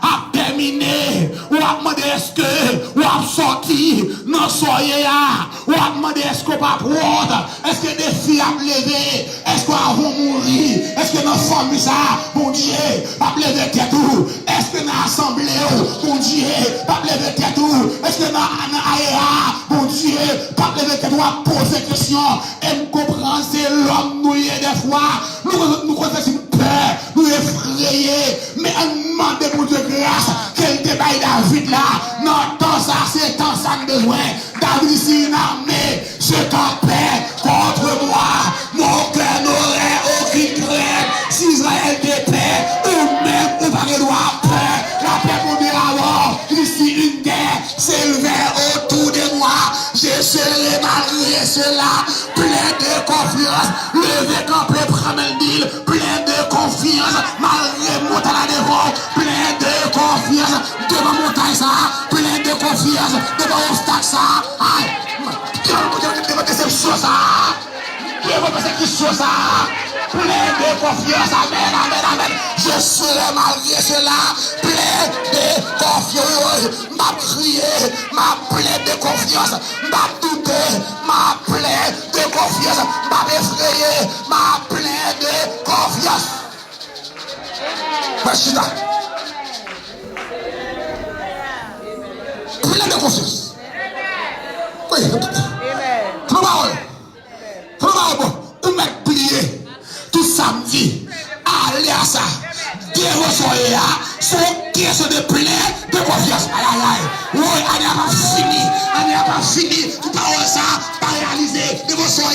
a terminé, ou a demandé est-ce que, ou a sorti, non soyez là, ou a demandé est-ce qu'on va prendre, est-ce que des filles a levé, est-ce qu'on va mourir, est-ce que dans famille ça, bon Dieu, a levé tête tout, est-ce que dans l'assemblée, bon Dieu, a levé tête tout, est-ce que dans l'AEA, bon Dieu, pas levé tête tout, a posé question, et me comprendre, c'est l'homme nous y est des fois, nous connaissons une peur, nous effrayés, mais on demande pour Dieu grâce, quel débat David là, non, tant ça, c'est tant ça de besoin, David ici une armée, je t'en paix contre moi, mon cœur n'aurait aucune crainte, si Israël dépend, eux-mêmes, ou pas de droit peur, la paix pour dire alors, ici une guerre s'élevait autour de moi, je serai malgré cela, plein de confiance, levé campé, prendre le deal, plein de confiance, malgré montagne à devant, plein de confiance, devant montagne ça, plein de confiance, devant obstacle ça, aïe, devant déception ça, devant persécution ça, plein de confiance, amen, amen, amen, je serai malgré cela, plein de confiance, m'a crié, m'a plein de confiance, m'a douté, m'a plein de confiance, m'a effrayé, m'a plein de confiance. Machina. Plein de confiance. Oui, trop mal. Trop mal, bon. Ou mettre plié tout samedi. Allez à ça. Dévotion c'est question de plein de confiance. Aïe, aïe, aïe. Oui, on n'a pas fini. On n'a pas fini. Tout à ça, pas réalisé. Dévotion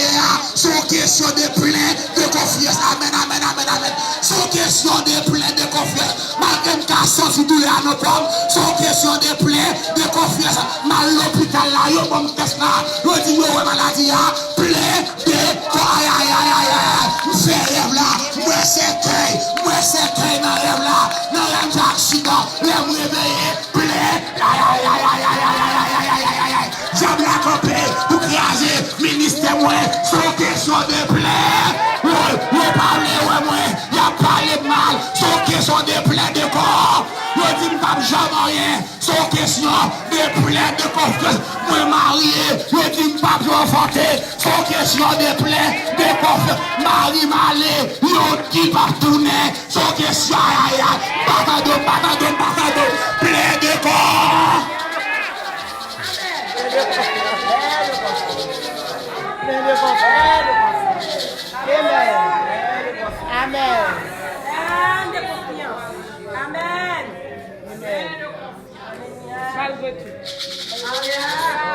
c'est question de plein de confiance. Amen, amen, amen, amen. C'est question de plein de confiance. Malgré une casse sur tout à nos pommes, c'est question de plein de confiance. Mal l'hôpital là, yo bon test là, yo dit yo maladie là, plein de aïe, aïe, aïe, aïe, aïe. Nous fait rêve là, moi c'est cueil dans rêve là, dans rêve d'accident, les me réveiller, plein, aïe, aïe, aïe, aïe, aïe, aïe, aïe, aïe, aïe, aïe, aïe. J'aime la campé, pour craser, ministère moi, c'est question de plein. Vous parlez, ouais, moi, il y a parlé mal, c'est question de plein de corps. Vous dites pas jamais rien, c'est question de plein de confiance. Moi marié, vous dites pas enfanté, c'est question de plein de confiance. Marie malé, vous dites pas tourner, c'est question, aïe, aïe, patado, plein de corps. Amen.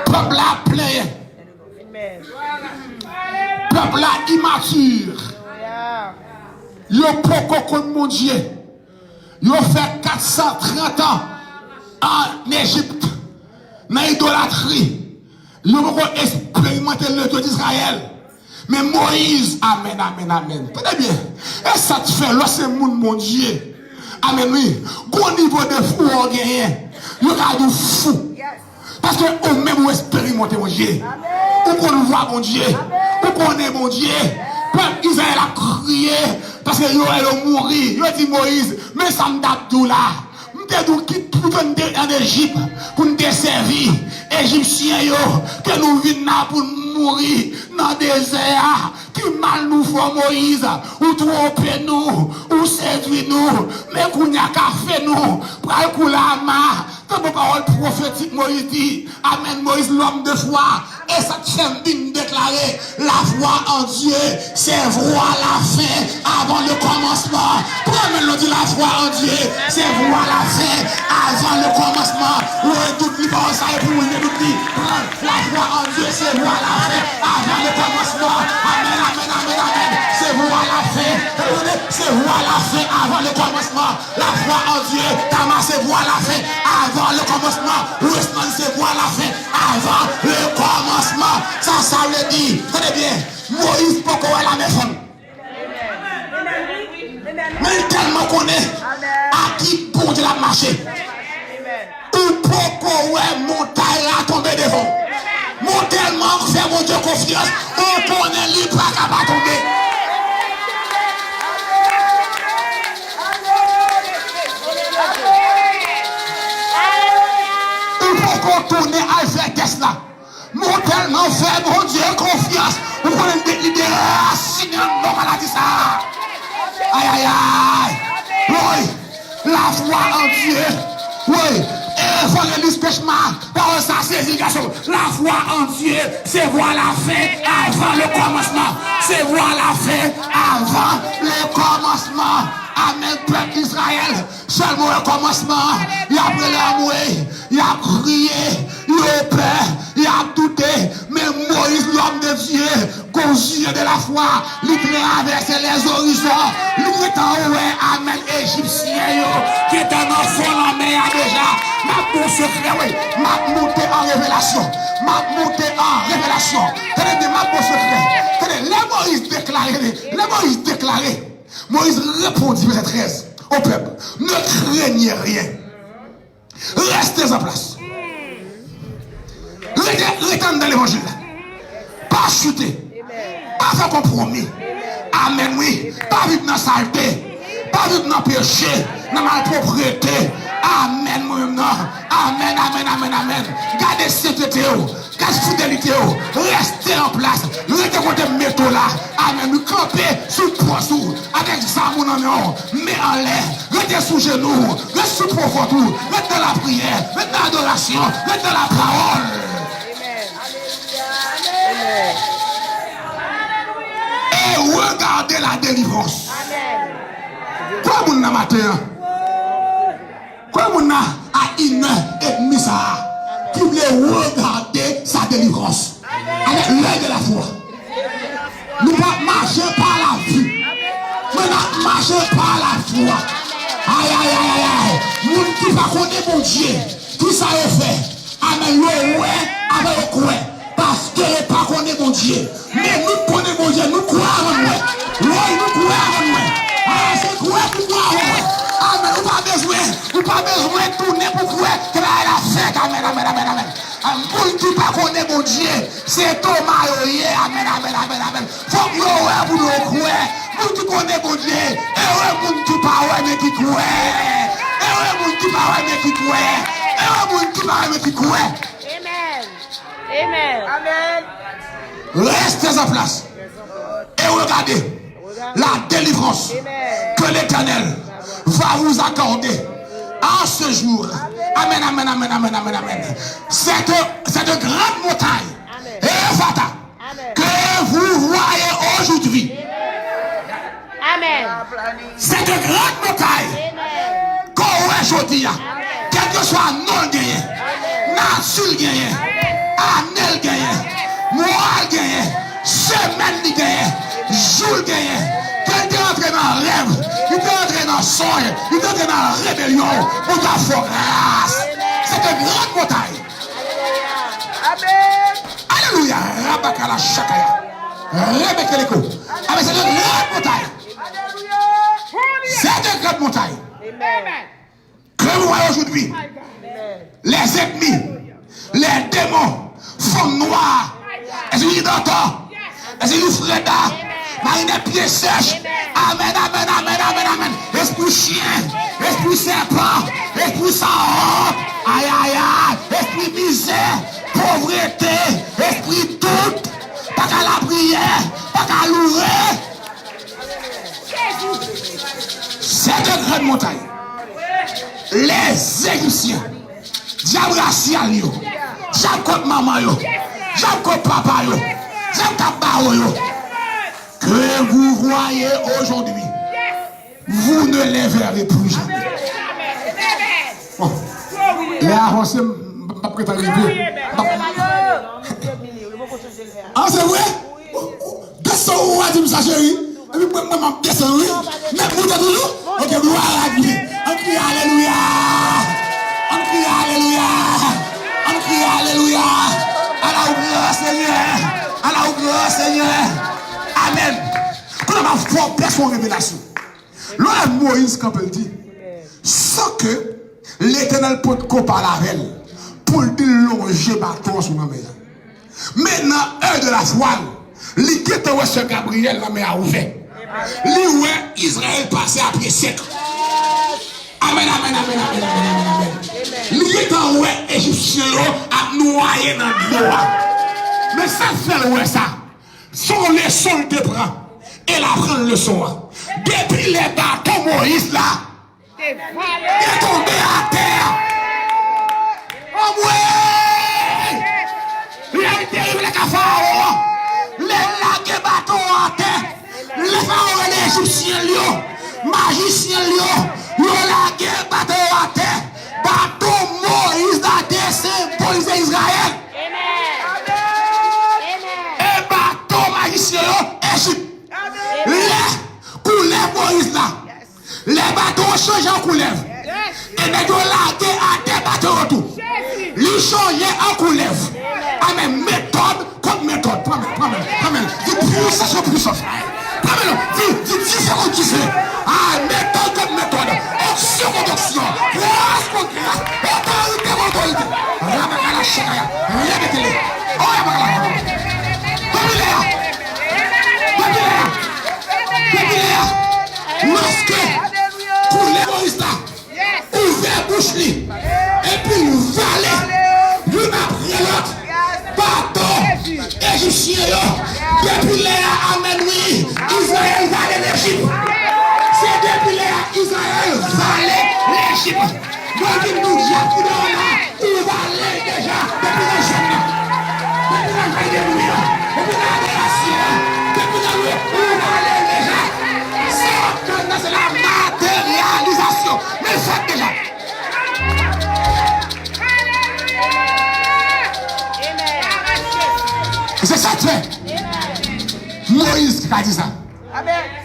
Peuple là plein. Peuple là immature. Yo poko comme mon Dieu. Yo fait 430 ans en Égypte. Dans l'idolâtrie. Yo poko expérimenter le Dieu d'Israël. Mais Moïse, amen, amen, amen. Tenez bien. Et ça te fait, là, c'est mon Dieu. Amen, oui. Au niveau de fou, on gagne. Il y a du fou. Parce que au même expérimenter mon Dieu. Ou qu'on voit mon Dieu. Ou qu'on est mon Dieu. Peuple Israël a crié. Parce que yo a mourir. Yo dit Moïse, mais ça me tape tout là. M'te dou quitte tout en Égypte pour nous desservir. Égyptiens yo, que nous venons pour mourir dans le désert. Qui mal nous fait Moïse, ou tromper nous, ou séduire nous, mais qu'on n'y a qu'à faire nous, pour le coup la main. Tant que parole prophétique Moïse dit, amen Moïse l'homme de foi, et ça tient bien déclarer, la foi en Dieu, c'est voir la fin avant le commencement. Pourquoi nous dit la foi en Dieu, c'est voir la fin avant le commencement. Oui, tout le monde, ça est pour nous dire, la foi en Dieu, c'est voir la fin avant le commencement. Amen, amen, amen, amen. C'est voir la fin. C'est voir la fin avant le commencement. La foi en Dieu, Tama, c'est voir la fin avant le commencement. Westman, c'est voir la fin avant le commencement. Ça veut dire, tenez bien, Moïse, pourquoi elle a mes femmes? Mais tellement qu'on est à qui bon Dieu l'a marché. Ou pourquoi montagne a tombé devant. Mon tellement fait mon Dieu confiance, on connaît libre à pas tomber. Il faut qu'on tourne à faire Tesla. Mon tellement fait mon Dieu confiance, on connaît des racines non maladie ça. Aïe aïe aïe. Oui, la foi en Dieu. Oui. Évangéliste Pêchement, par sa saisification, la foi en Dieu, c'est voir la fin avant le commencement. C'est voir la fin avant le commencement. Amen, peuple d'Israël. Seulement le commencement, il a pris l'amour, il a crié, il a peur, il a douté. Mais Moïse, l'homme de Dieu, conscient de la foi, il traversé les horizons, il est en haut, amen, égyptien, qui est un enfant en mer déjà. Ma bon secret, oui, m'a monté en révélation. M'a monté en révélation. Tenez bien, ma bon secret. Tenez, les Moïse déclaré. Moïse répondit, verset 13, au peuple, ne craignez rien. Restez en place. Restez dans l'évangile. Pas chuter. Pas faire compromis. Amen, oui. Pas vivre dans la saleté. Pas vivre dans le péché, dans la malpropriété. Amen, moi non. Amen, amen, amen, amen. Gardez sainteté, gardez fidélité, restez en place. Restez contre le métaux là. Amen, nous camper sous le poisson avec ça, mon nom, mais en l'air. Restez sous genoux, restez sous le profond, restez dans la prière, restez dans l'adoration, restez dans la parole. Amen. Et regardez la délivrance. Quoi, mon matin? Quoi mon a à 1h30 ça qui voulait regarder sa délivrance avec l'œil de la foi. Nous ne marchons pas la vue. Nous ne marchons pas la foi. Aïe aïe aïe aïe. Nous ne pouvons pas connaître mon Dieu. Tout ça est fait. Amen. Ouais avec le quoi. Parce que nous ne connaissons pas mon Dieu. Mais nous connaissons mon Dieu. Nous croyons en moi. Oui, nous croyons en moi. Ah, c'est quoi pour moi? Amen. Nous pas besoin de tourner pour croire que la fête. Amen, amen, amen, amen. Pour qui pas connaître mon Dieu, c'est Thomas. Amen, amen, amen, amen. Faut que vous nous croire. Pour qui connaît mon Dieu, et pour qui pas mais qui croit. Et pour qui pas mais qui croit. Et pour qui pas mais qui croit. Amen. Amen. Amen. Restez en place. Et regardez la délivrance que l'Éternel va vous accorder en ce jour. Amen, amen, amen, amen, amen, amen. Cette grande montagne, Ephata, que vous voyez aujourd'hui. Amen. Cette grande montagne, qu'on voit aujourd'hui, quel que soit non gagné, nature gagné, année gagné, mois gagné, semaine gagné, jour gagné. Il est entré dans le rêve, il est entré dans le songe, il est entré dans la rébellion pour ta foi grâce. C'est une grande montagne. Amen. Alléluia. Rabakala Shakaya. Rebecca l'écho. Ah, mais c'est de grandes montagnes. C'est de grandes montagnes. Que vous voyez aujourd'hui, les ennemis, les démons, femmes noires, les d'antan, les Freda, marine des pieds sèches. Amen, amen, amen, amen, amen. Esprit chien, esprit serpent, esprit sang, aïe, aïe, aïe, esprit misère, pauvreté, esprit tout, pas qu'à la prière, pas qu'à louer. C'est de grandes montagnes. Les Égyptiens, diable racial yo, diable contre maman yo, diable contre papa yo, diable contre yo, que vous voyez aujourd'hui, vous ne les verrez plus jamais. Bon. Les avancées, je ne peux pas arriver. Ah, c'est vrai? Descends où a dit ça, chérie? Et puis, moi, je descends, oui. Mais vous êtes toujours? Ok, gloire à Dieu. On crie Alléluia. On crie Alléluia. On crie Alléluia. À la gloire, Seigneur. À la gloire, Seigneur. Amen. Quand on a fort personne révélation. Là, Moïse, quand il dit, sans que l'Éternel peut comparer avec elle, pour le longer bâton sur ma mer. Maintenant, heure de la voile, l'Église de West Gabriel, la mer a ouvert. L'Ioué, Israël passé à pied sec. Amen, amen, amen, amen, amen, amen. L'Église de West Égyptien a noyé dans l'eau. Mais ça fait le ça. Son leçon te prend. Et la prend le leçon. Depuis les bâtons Moïse là, il est tombé à terre. Oh ouais! Il a été terrible les cafards. Les lacs bâtons à terre. Les pharaons et les égyptiens lions, magiciens lions, les lacs bâtons à terre. Bâton Moïse à terre symbolise Israël. Et bâton magicien Égypte. Les couleurs Moïse là. Les bateaux changent en couleur. Et les dollars à des bateaux retour. Ils changent en couleur. Amen. Méthode comme méthode. Promets. Dis puissance sur puissance. Promets-le. Dis différent tu sais. Ah, méthode comme méthode. Action contre action. Grâce contre grâce. Autorité contre autorité. Rabakala Shakaya. Rebekele. Oh, Rabakala. Lorsque couler Moïse là, ouvert bouche li, et puis valet, l'une après l'autre, bateau, égyptien, depuis là, amen oui, Israël valait l'Égypte. C'est depuis là, Israël valait l'Égypte. Donc il nous dit qu'il est là, il valait déjà depuis la journée. Depuis la journée, depuis la adoration, depuis la loi, il valait déjà. C'est la matérialisation. Mais faites déjà. C'est ça que fait. Moïse qui a dit ça.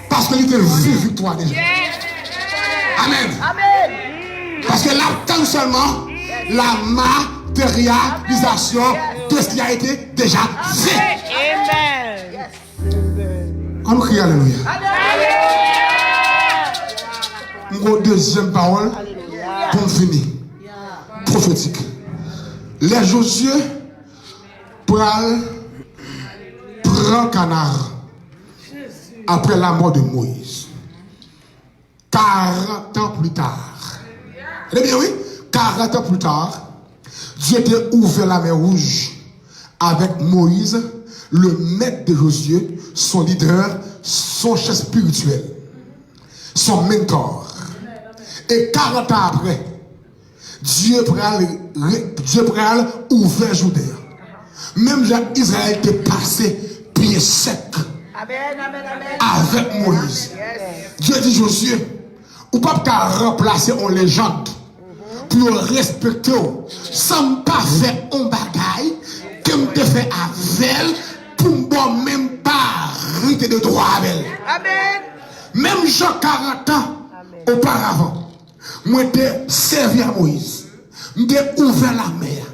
Parce qu'il était vu victoire déjà. Amen. Parce que là, tant seulement la matérialisation de ce qui a été déjà fait. On crie Alléluia. Mon deuxième parole pour finir. Prophétique. Les Josué prend canard après la mort de Moïse. 40 ans plus tard. Eh bien oui, 40 ans plus tard, Dieu a ouvert la mer Rouge avec Moïse, le maître de Josué, son leader, son chef spirituel, son mentor. Et 40 ans après, Dieu pral ouvert Judée. Même Israël était passé pied sec avec Moïse. Dieu dit Josué, ou pas remplacer en légende pour respecter sans pas faire un bagaille que me fait avec pour ne même pas riter de droit avec elle. Même Jean 40 ans auparavant, moi j'ai servi à Moïse, j'ai ouvert la mer.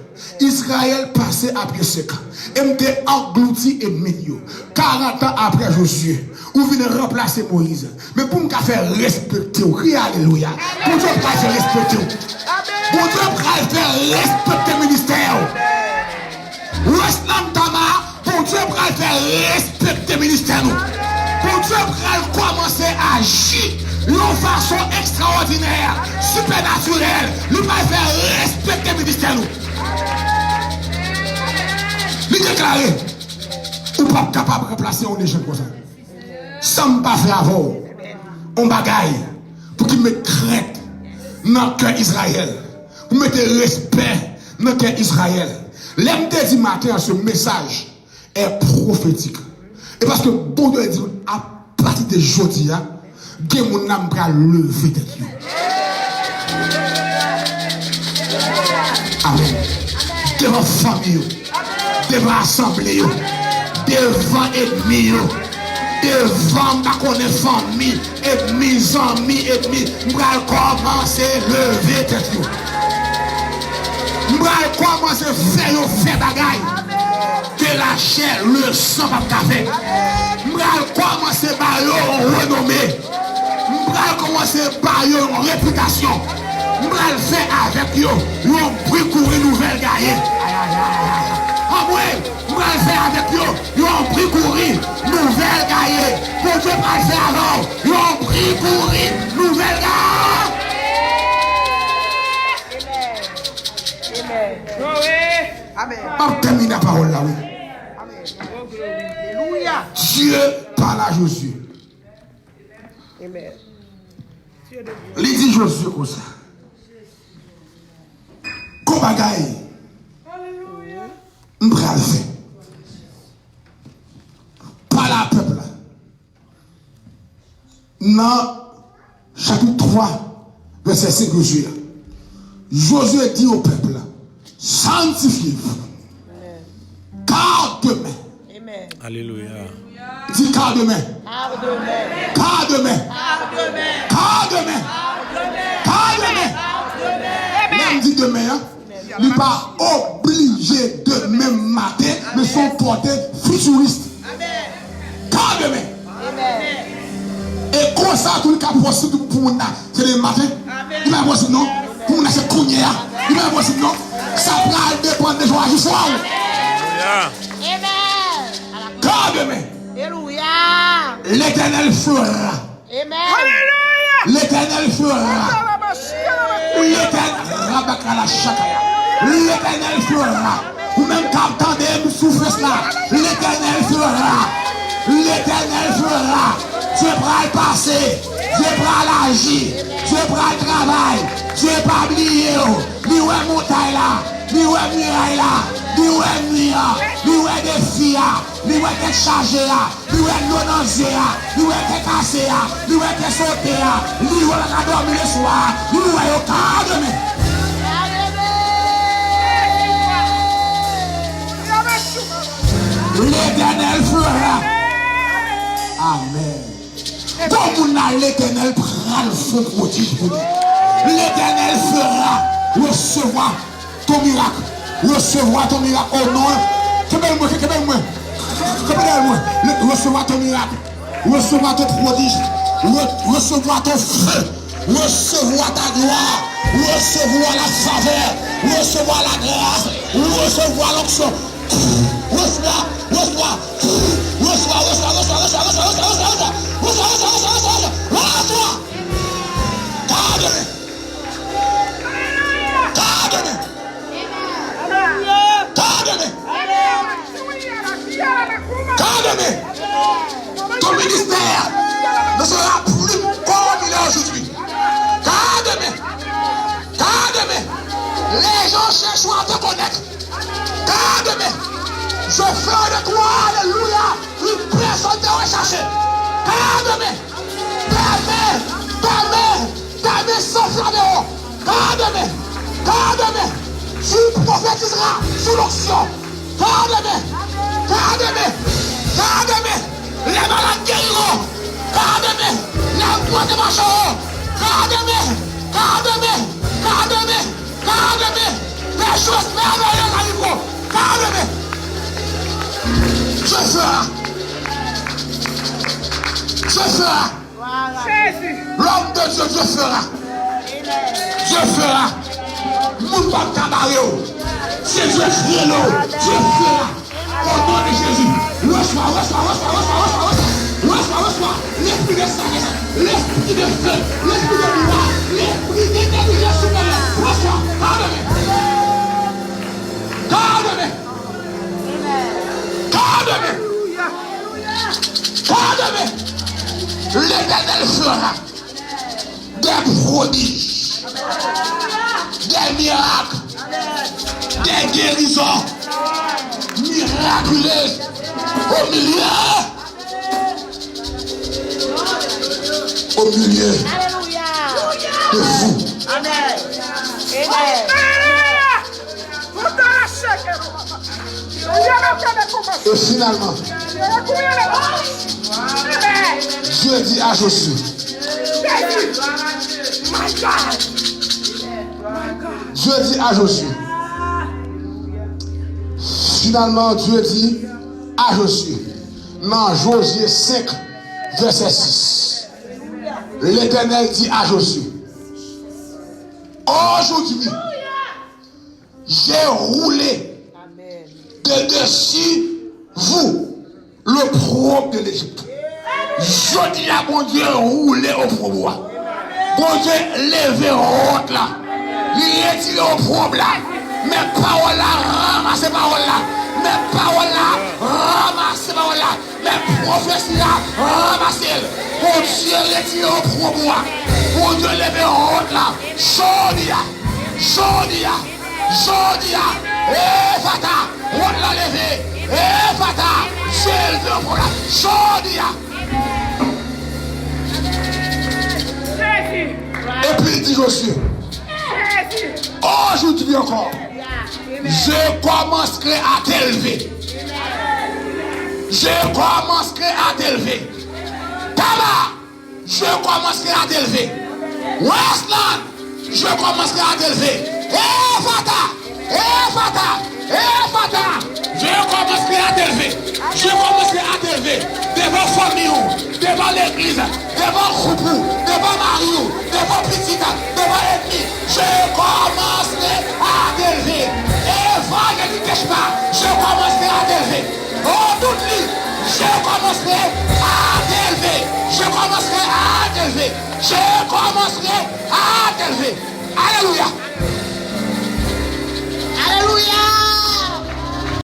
Israël passait après 5 ans. Et m'était englouti et milieu. 40 ans après Josué. Ou venez remplacer Moïse. Mais pour me faire respecter, oui, alléluia. Pour Dieu faire respecter. Pour Dieu faire respecter le ministère. Westland Tama, pour Dieu faire respecter le ministère. Pour Dieu commencer à agir d'une façon extraordinaire, supernaturelle. Il va faire respecter le ministère. Il déclare, ou pas capable de remplacer un échec comme ça. Sans pas faire avant, on bagaille pour qu'il mette crainte dans le cœur Israël. Pour mettre respect dans le cœur Israël. L'MD dit matin, ce message est prophétique. Et parce que bon Dieu dit, à partir de aujourd'hui, que mon âme va lever de Dieu. Amen. Devant famille, devant assemblée, devant ennemi, devant ma famille, ennemis, amis, ennemis, je vais commencer à lever de Dieu. Je vais commencer à faire bagaille. Que la chair, le sang va faire. Je vais commencer à renommer. Je vais commencer par une réputation. Je vais faire avec eux. Ils vont courir nouvelle gagne. Je vais faire avec eux. Ils vont courir nouvelle gagne. Pour Dieu pas faire avant. Ils vont courir nouvelle gagne. Amen. On termine la parole là, oui. Alléluia. Dieu parle à Josué. Amen. Il dit Josué comme ça. Comme bagaille. Alléluia. M'bral fait. Parle à peuple là. Dans chapitre 3, verset 5 Josué. Josué dit au peuple là. Sanctifiez-vous. Car demain. Amen. Alléluia. Dis car demain. Car demain. Car demain. Car demain. Car demain. Même dit demain, hein? Il n'est pas obligé demain matin, mais son portée futuriste. Car demain. Et comme ça, tout le cas possible pour nous, c'est le matin. Il va possible non. Pour nous, c'est Kounia. Il va possible non. Ça va dépendre des joies du soir. Car demain. Alléluia. L'Éternel fera. Amen. L'Éternel fera. L'Éternel fera. Ou même quand t'entendez me souffler cela. L'Éternel fera. L'Éternel fera. Dieu prend le passé. Dieu prend l'agir. Dieu prend le travail. Dieu pas oublié. Ni ouais montagne là. Ni ouais muraille là. Ni ouais nuit là. Ni ouais défi là. Ni ouais tête chargée là. Ni ouais l'eau nausée là. Ni ouais tête cassée là. Ni ouais tête sautée là. Ni ouais la dormir le soir. Ni ouais au cas de main. L'Éternel fera. Amen. Comme on a l'Éternel prend le feu prodige pour nous. L'Éternel fera recevoir ton miracle. Recevoir ton miracle au nom. Recevoir ton miracle. Recevoir ton prodige. Recevoir ton feu. Recevoir ta gloire. Recevoir la faveur. Recevoir la grâce. Recevoir l'onction. Reçois. Garde-moi. Ton ministère ne sera plus comme il est aujourd'hui. Garde-moi. Les gens cherchent à te connaître. Garde-moi. Je fais de toi, alléluia, une personne te recherche. Garde-moi. Ta main sans flambeau. Garde-moi. Tu prophétiseras sous l'onction. Garde-moi. Les malades guériront. Garde-moi. Les poids marcheront. Garde-moi. chose merveilleuse à niveau. Calme. Je ferai. Je ferai. L'homme de Dieu, je ferai. Je ferai. Mon pas cabaret. C'est Dieu qui est là. Je ferai. Au nom de Jésus. Reçois. L'esprit de sagesse, l'esprit de feu, l'esprit de gloire, l'esprit d'intelligence supérieure. Reçois. Calme. L'Éternel fera des prodiges, des miracles, des guérisons miraculeuses au milieu de vous. Amen. Et finalement, Dieu dit à Josué, finalement Dieu dit à Josué, dans Josué 5, verset 6, l'Éternel dit à Josué, aujourd'hui, j'ai roulé de dessus vous le propre de l'Égypte. Je dis à mon Dieu, roulez au propre. Mon Dieu, levez honte là. Il retire au propre là. Mes paroles là, ramassez paroles là. Mes paroles là, ramassez paroles là. Mes prophéties là, ramassez. Mon Dieu, retire au propre. Mon Dieu, levez honte là. Jodia. Fata, on l'a levé. Fata, c'est le pour la Jodia. Et puis il dit Josué, aujourd'hui encore, je commencerai à t'élever. Taba, je commencerai à t'élever. Westland, je commencerai à t'élever. Fata, je commencerai à t'élever. Devant famille, devant l'église, devant groupe, devant mari, devant petite, devant ennemi. Je commencerai à t'élever. Va, ne te cache pas. Je commencerai à t'élever. Oh, toute nuit, je commencerai à t'élever. Alléluia.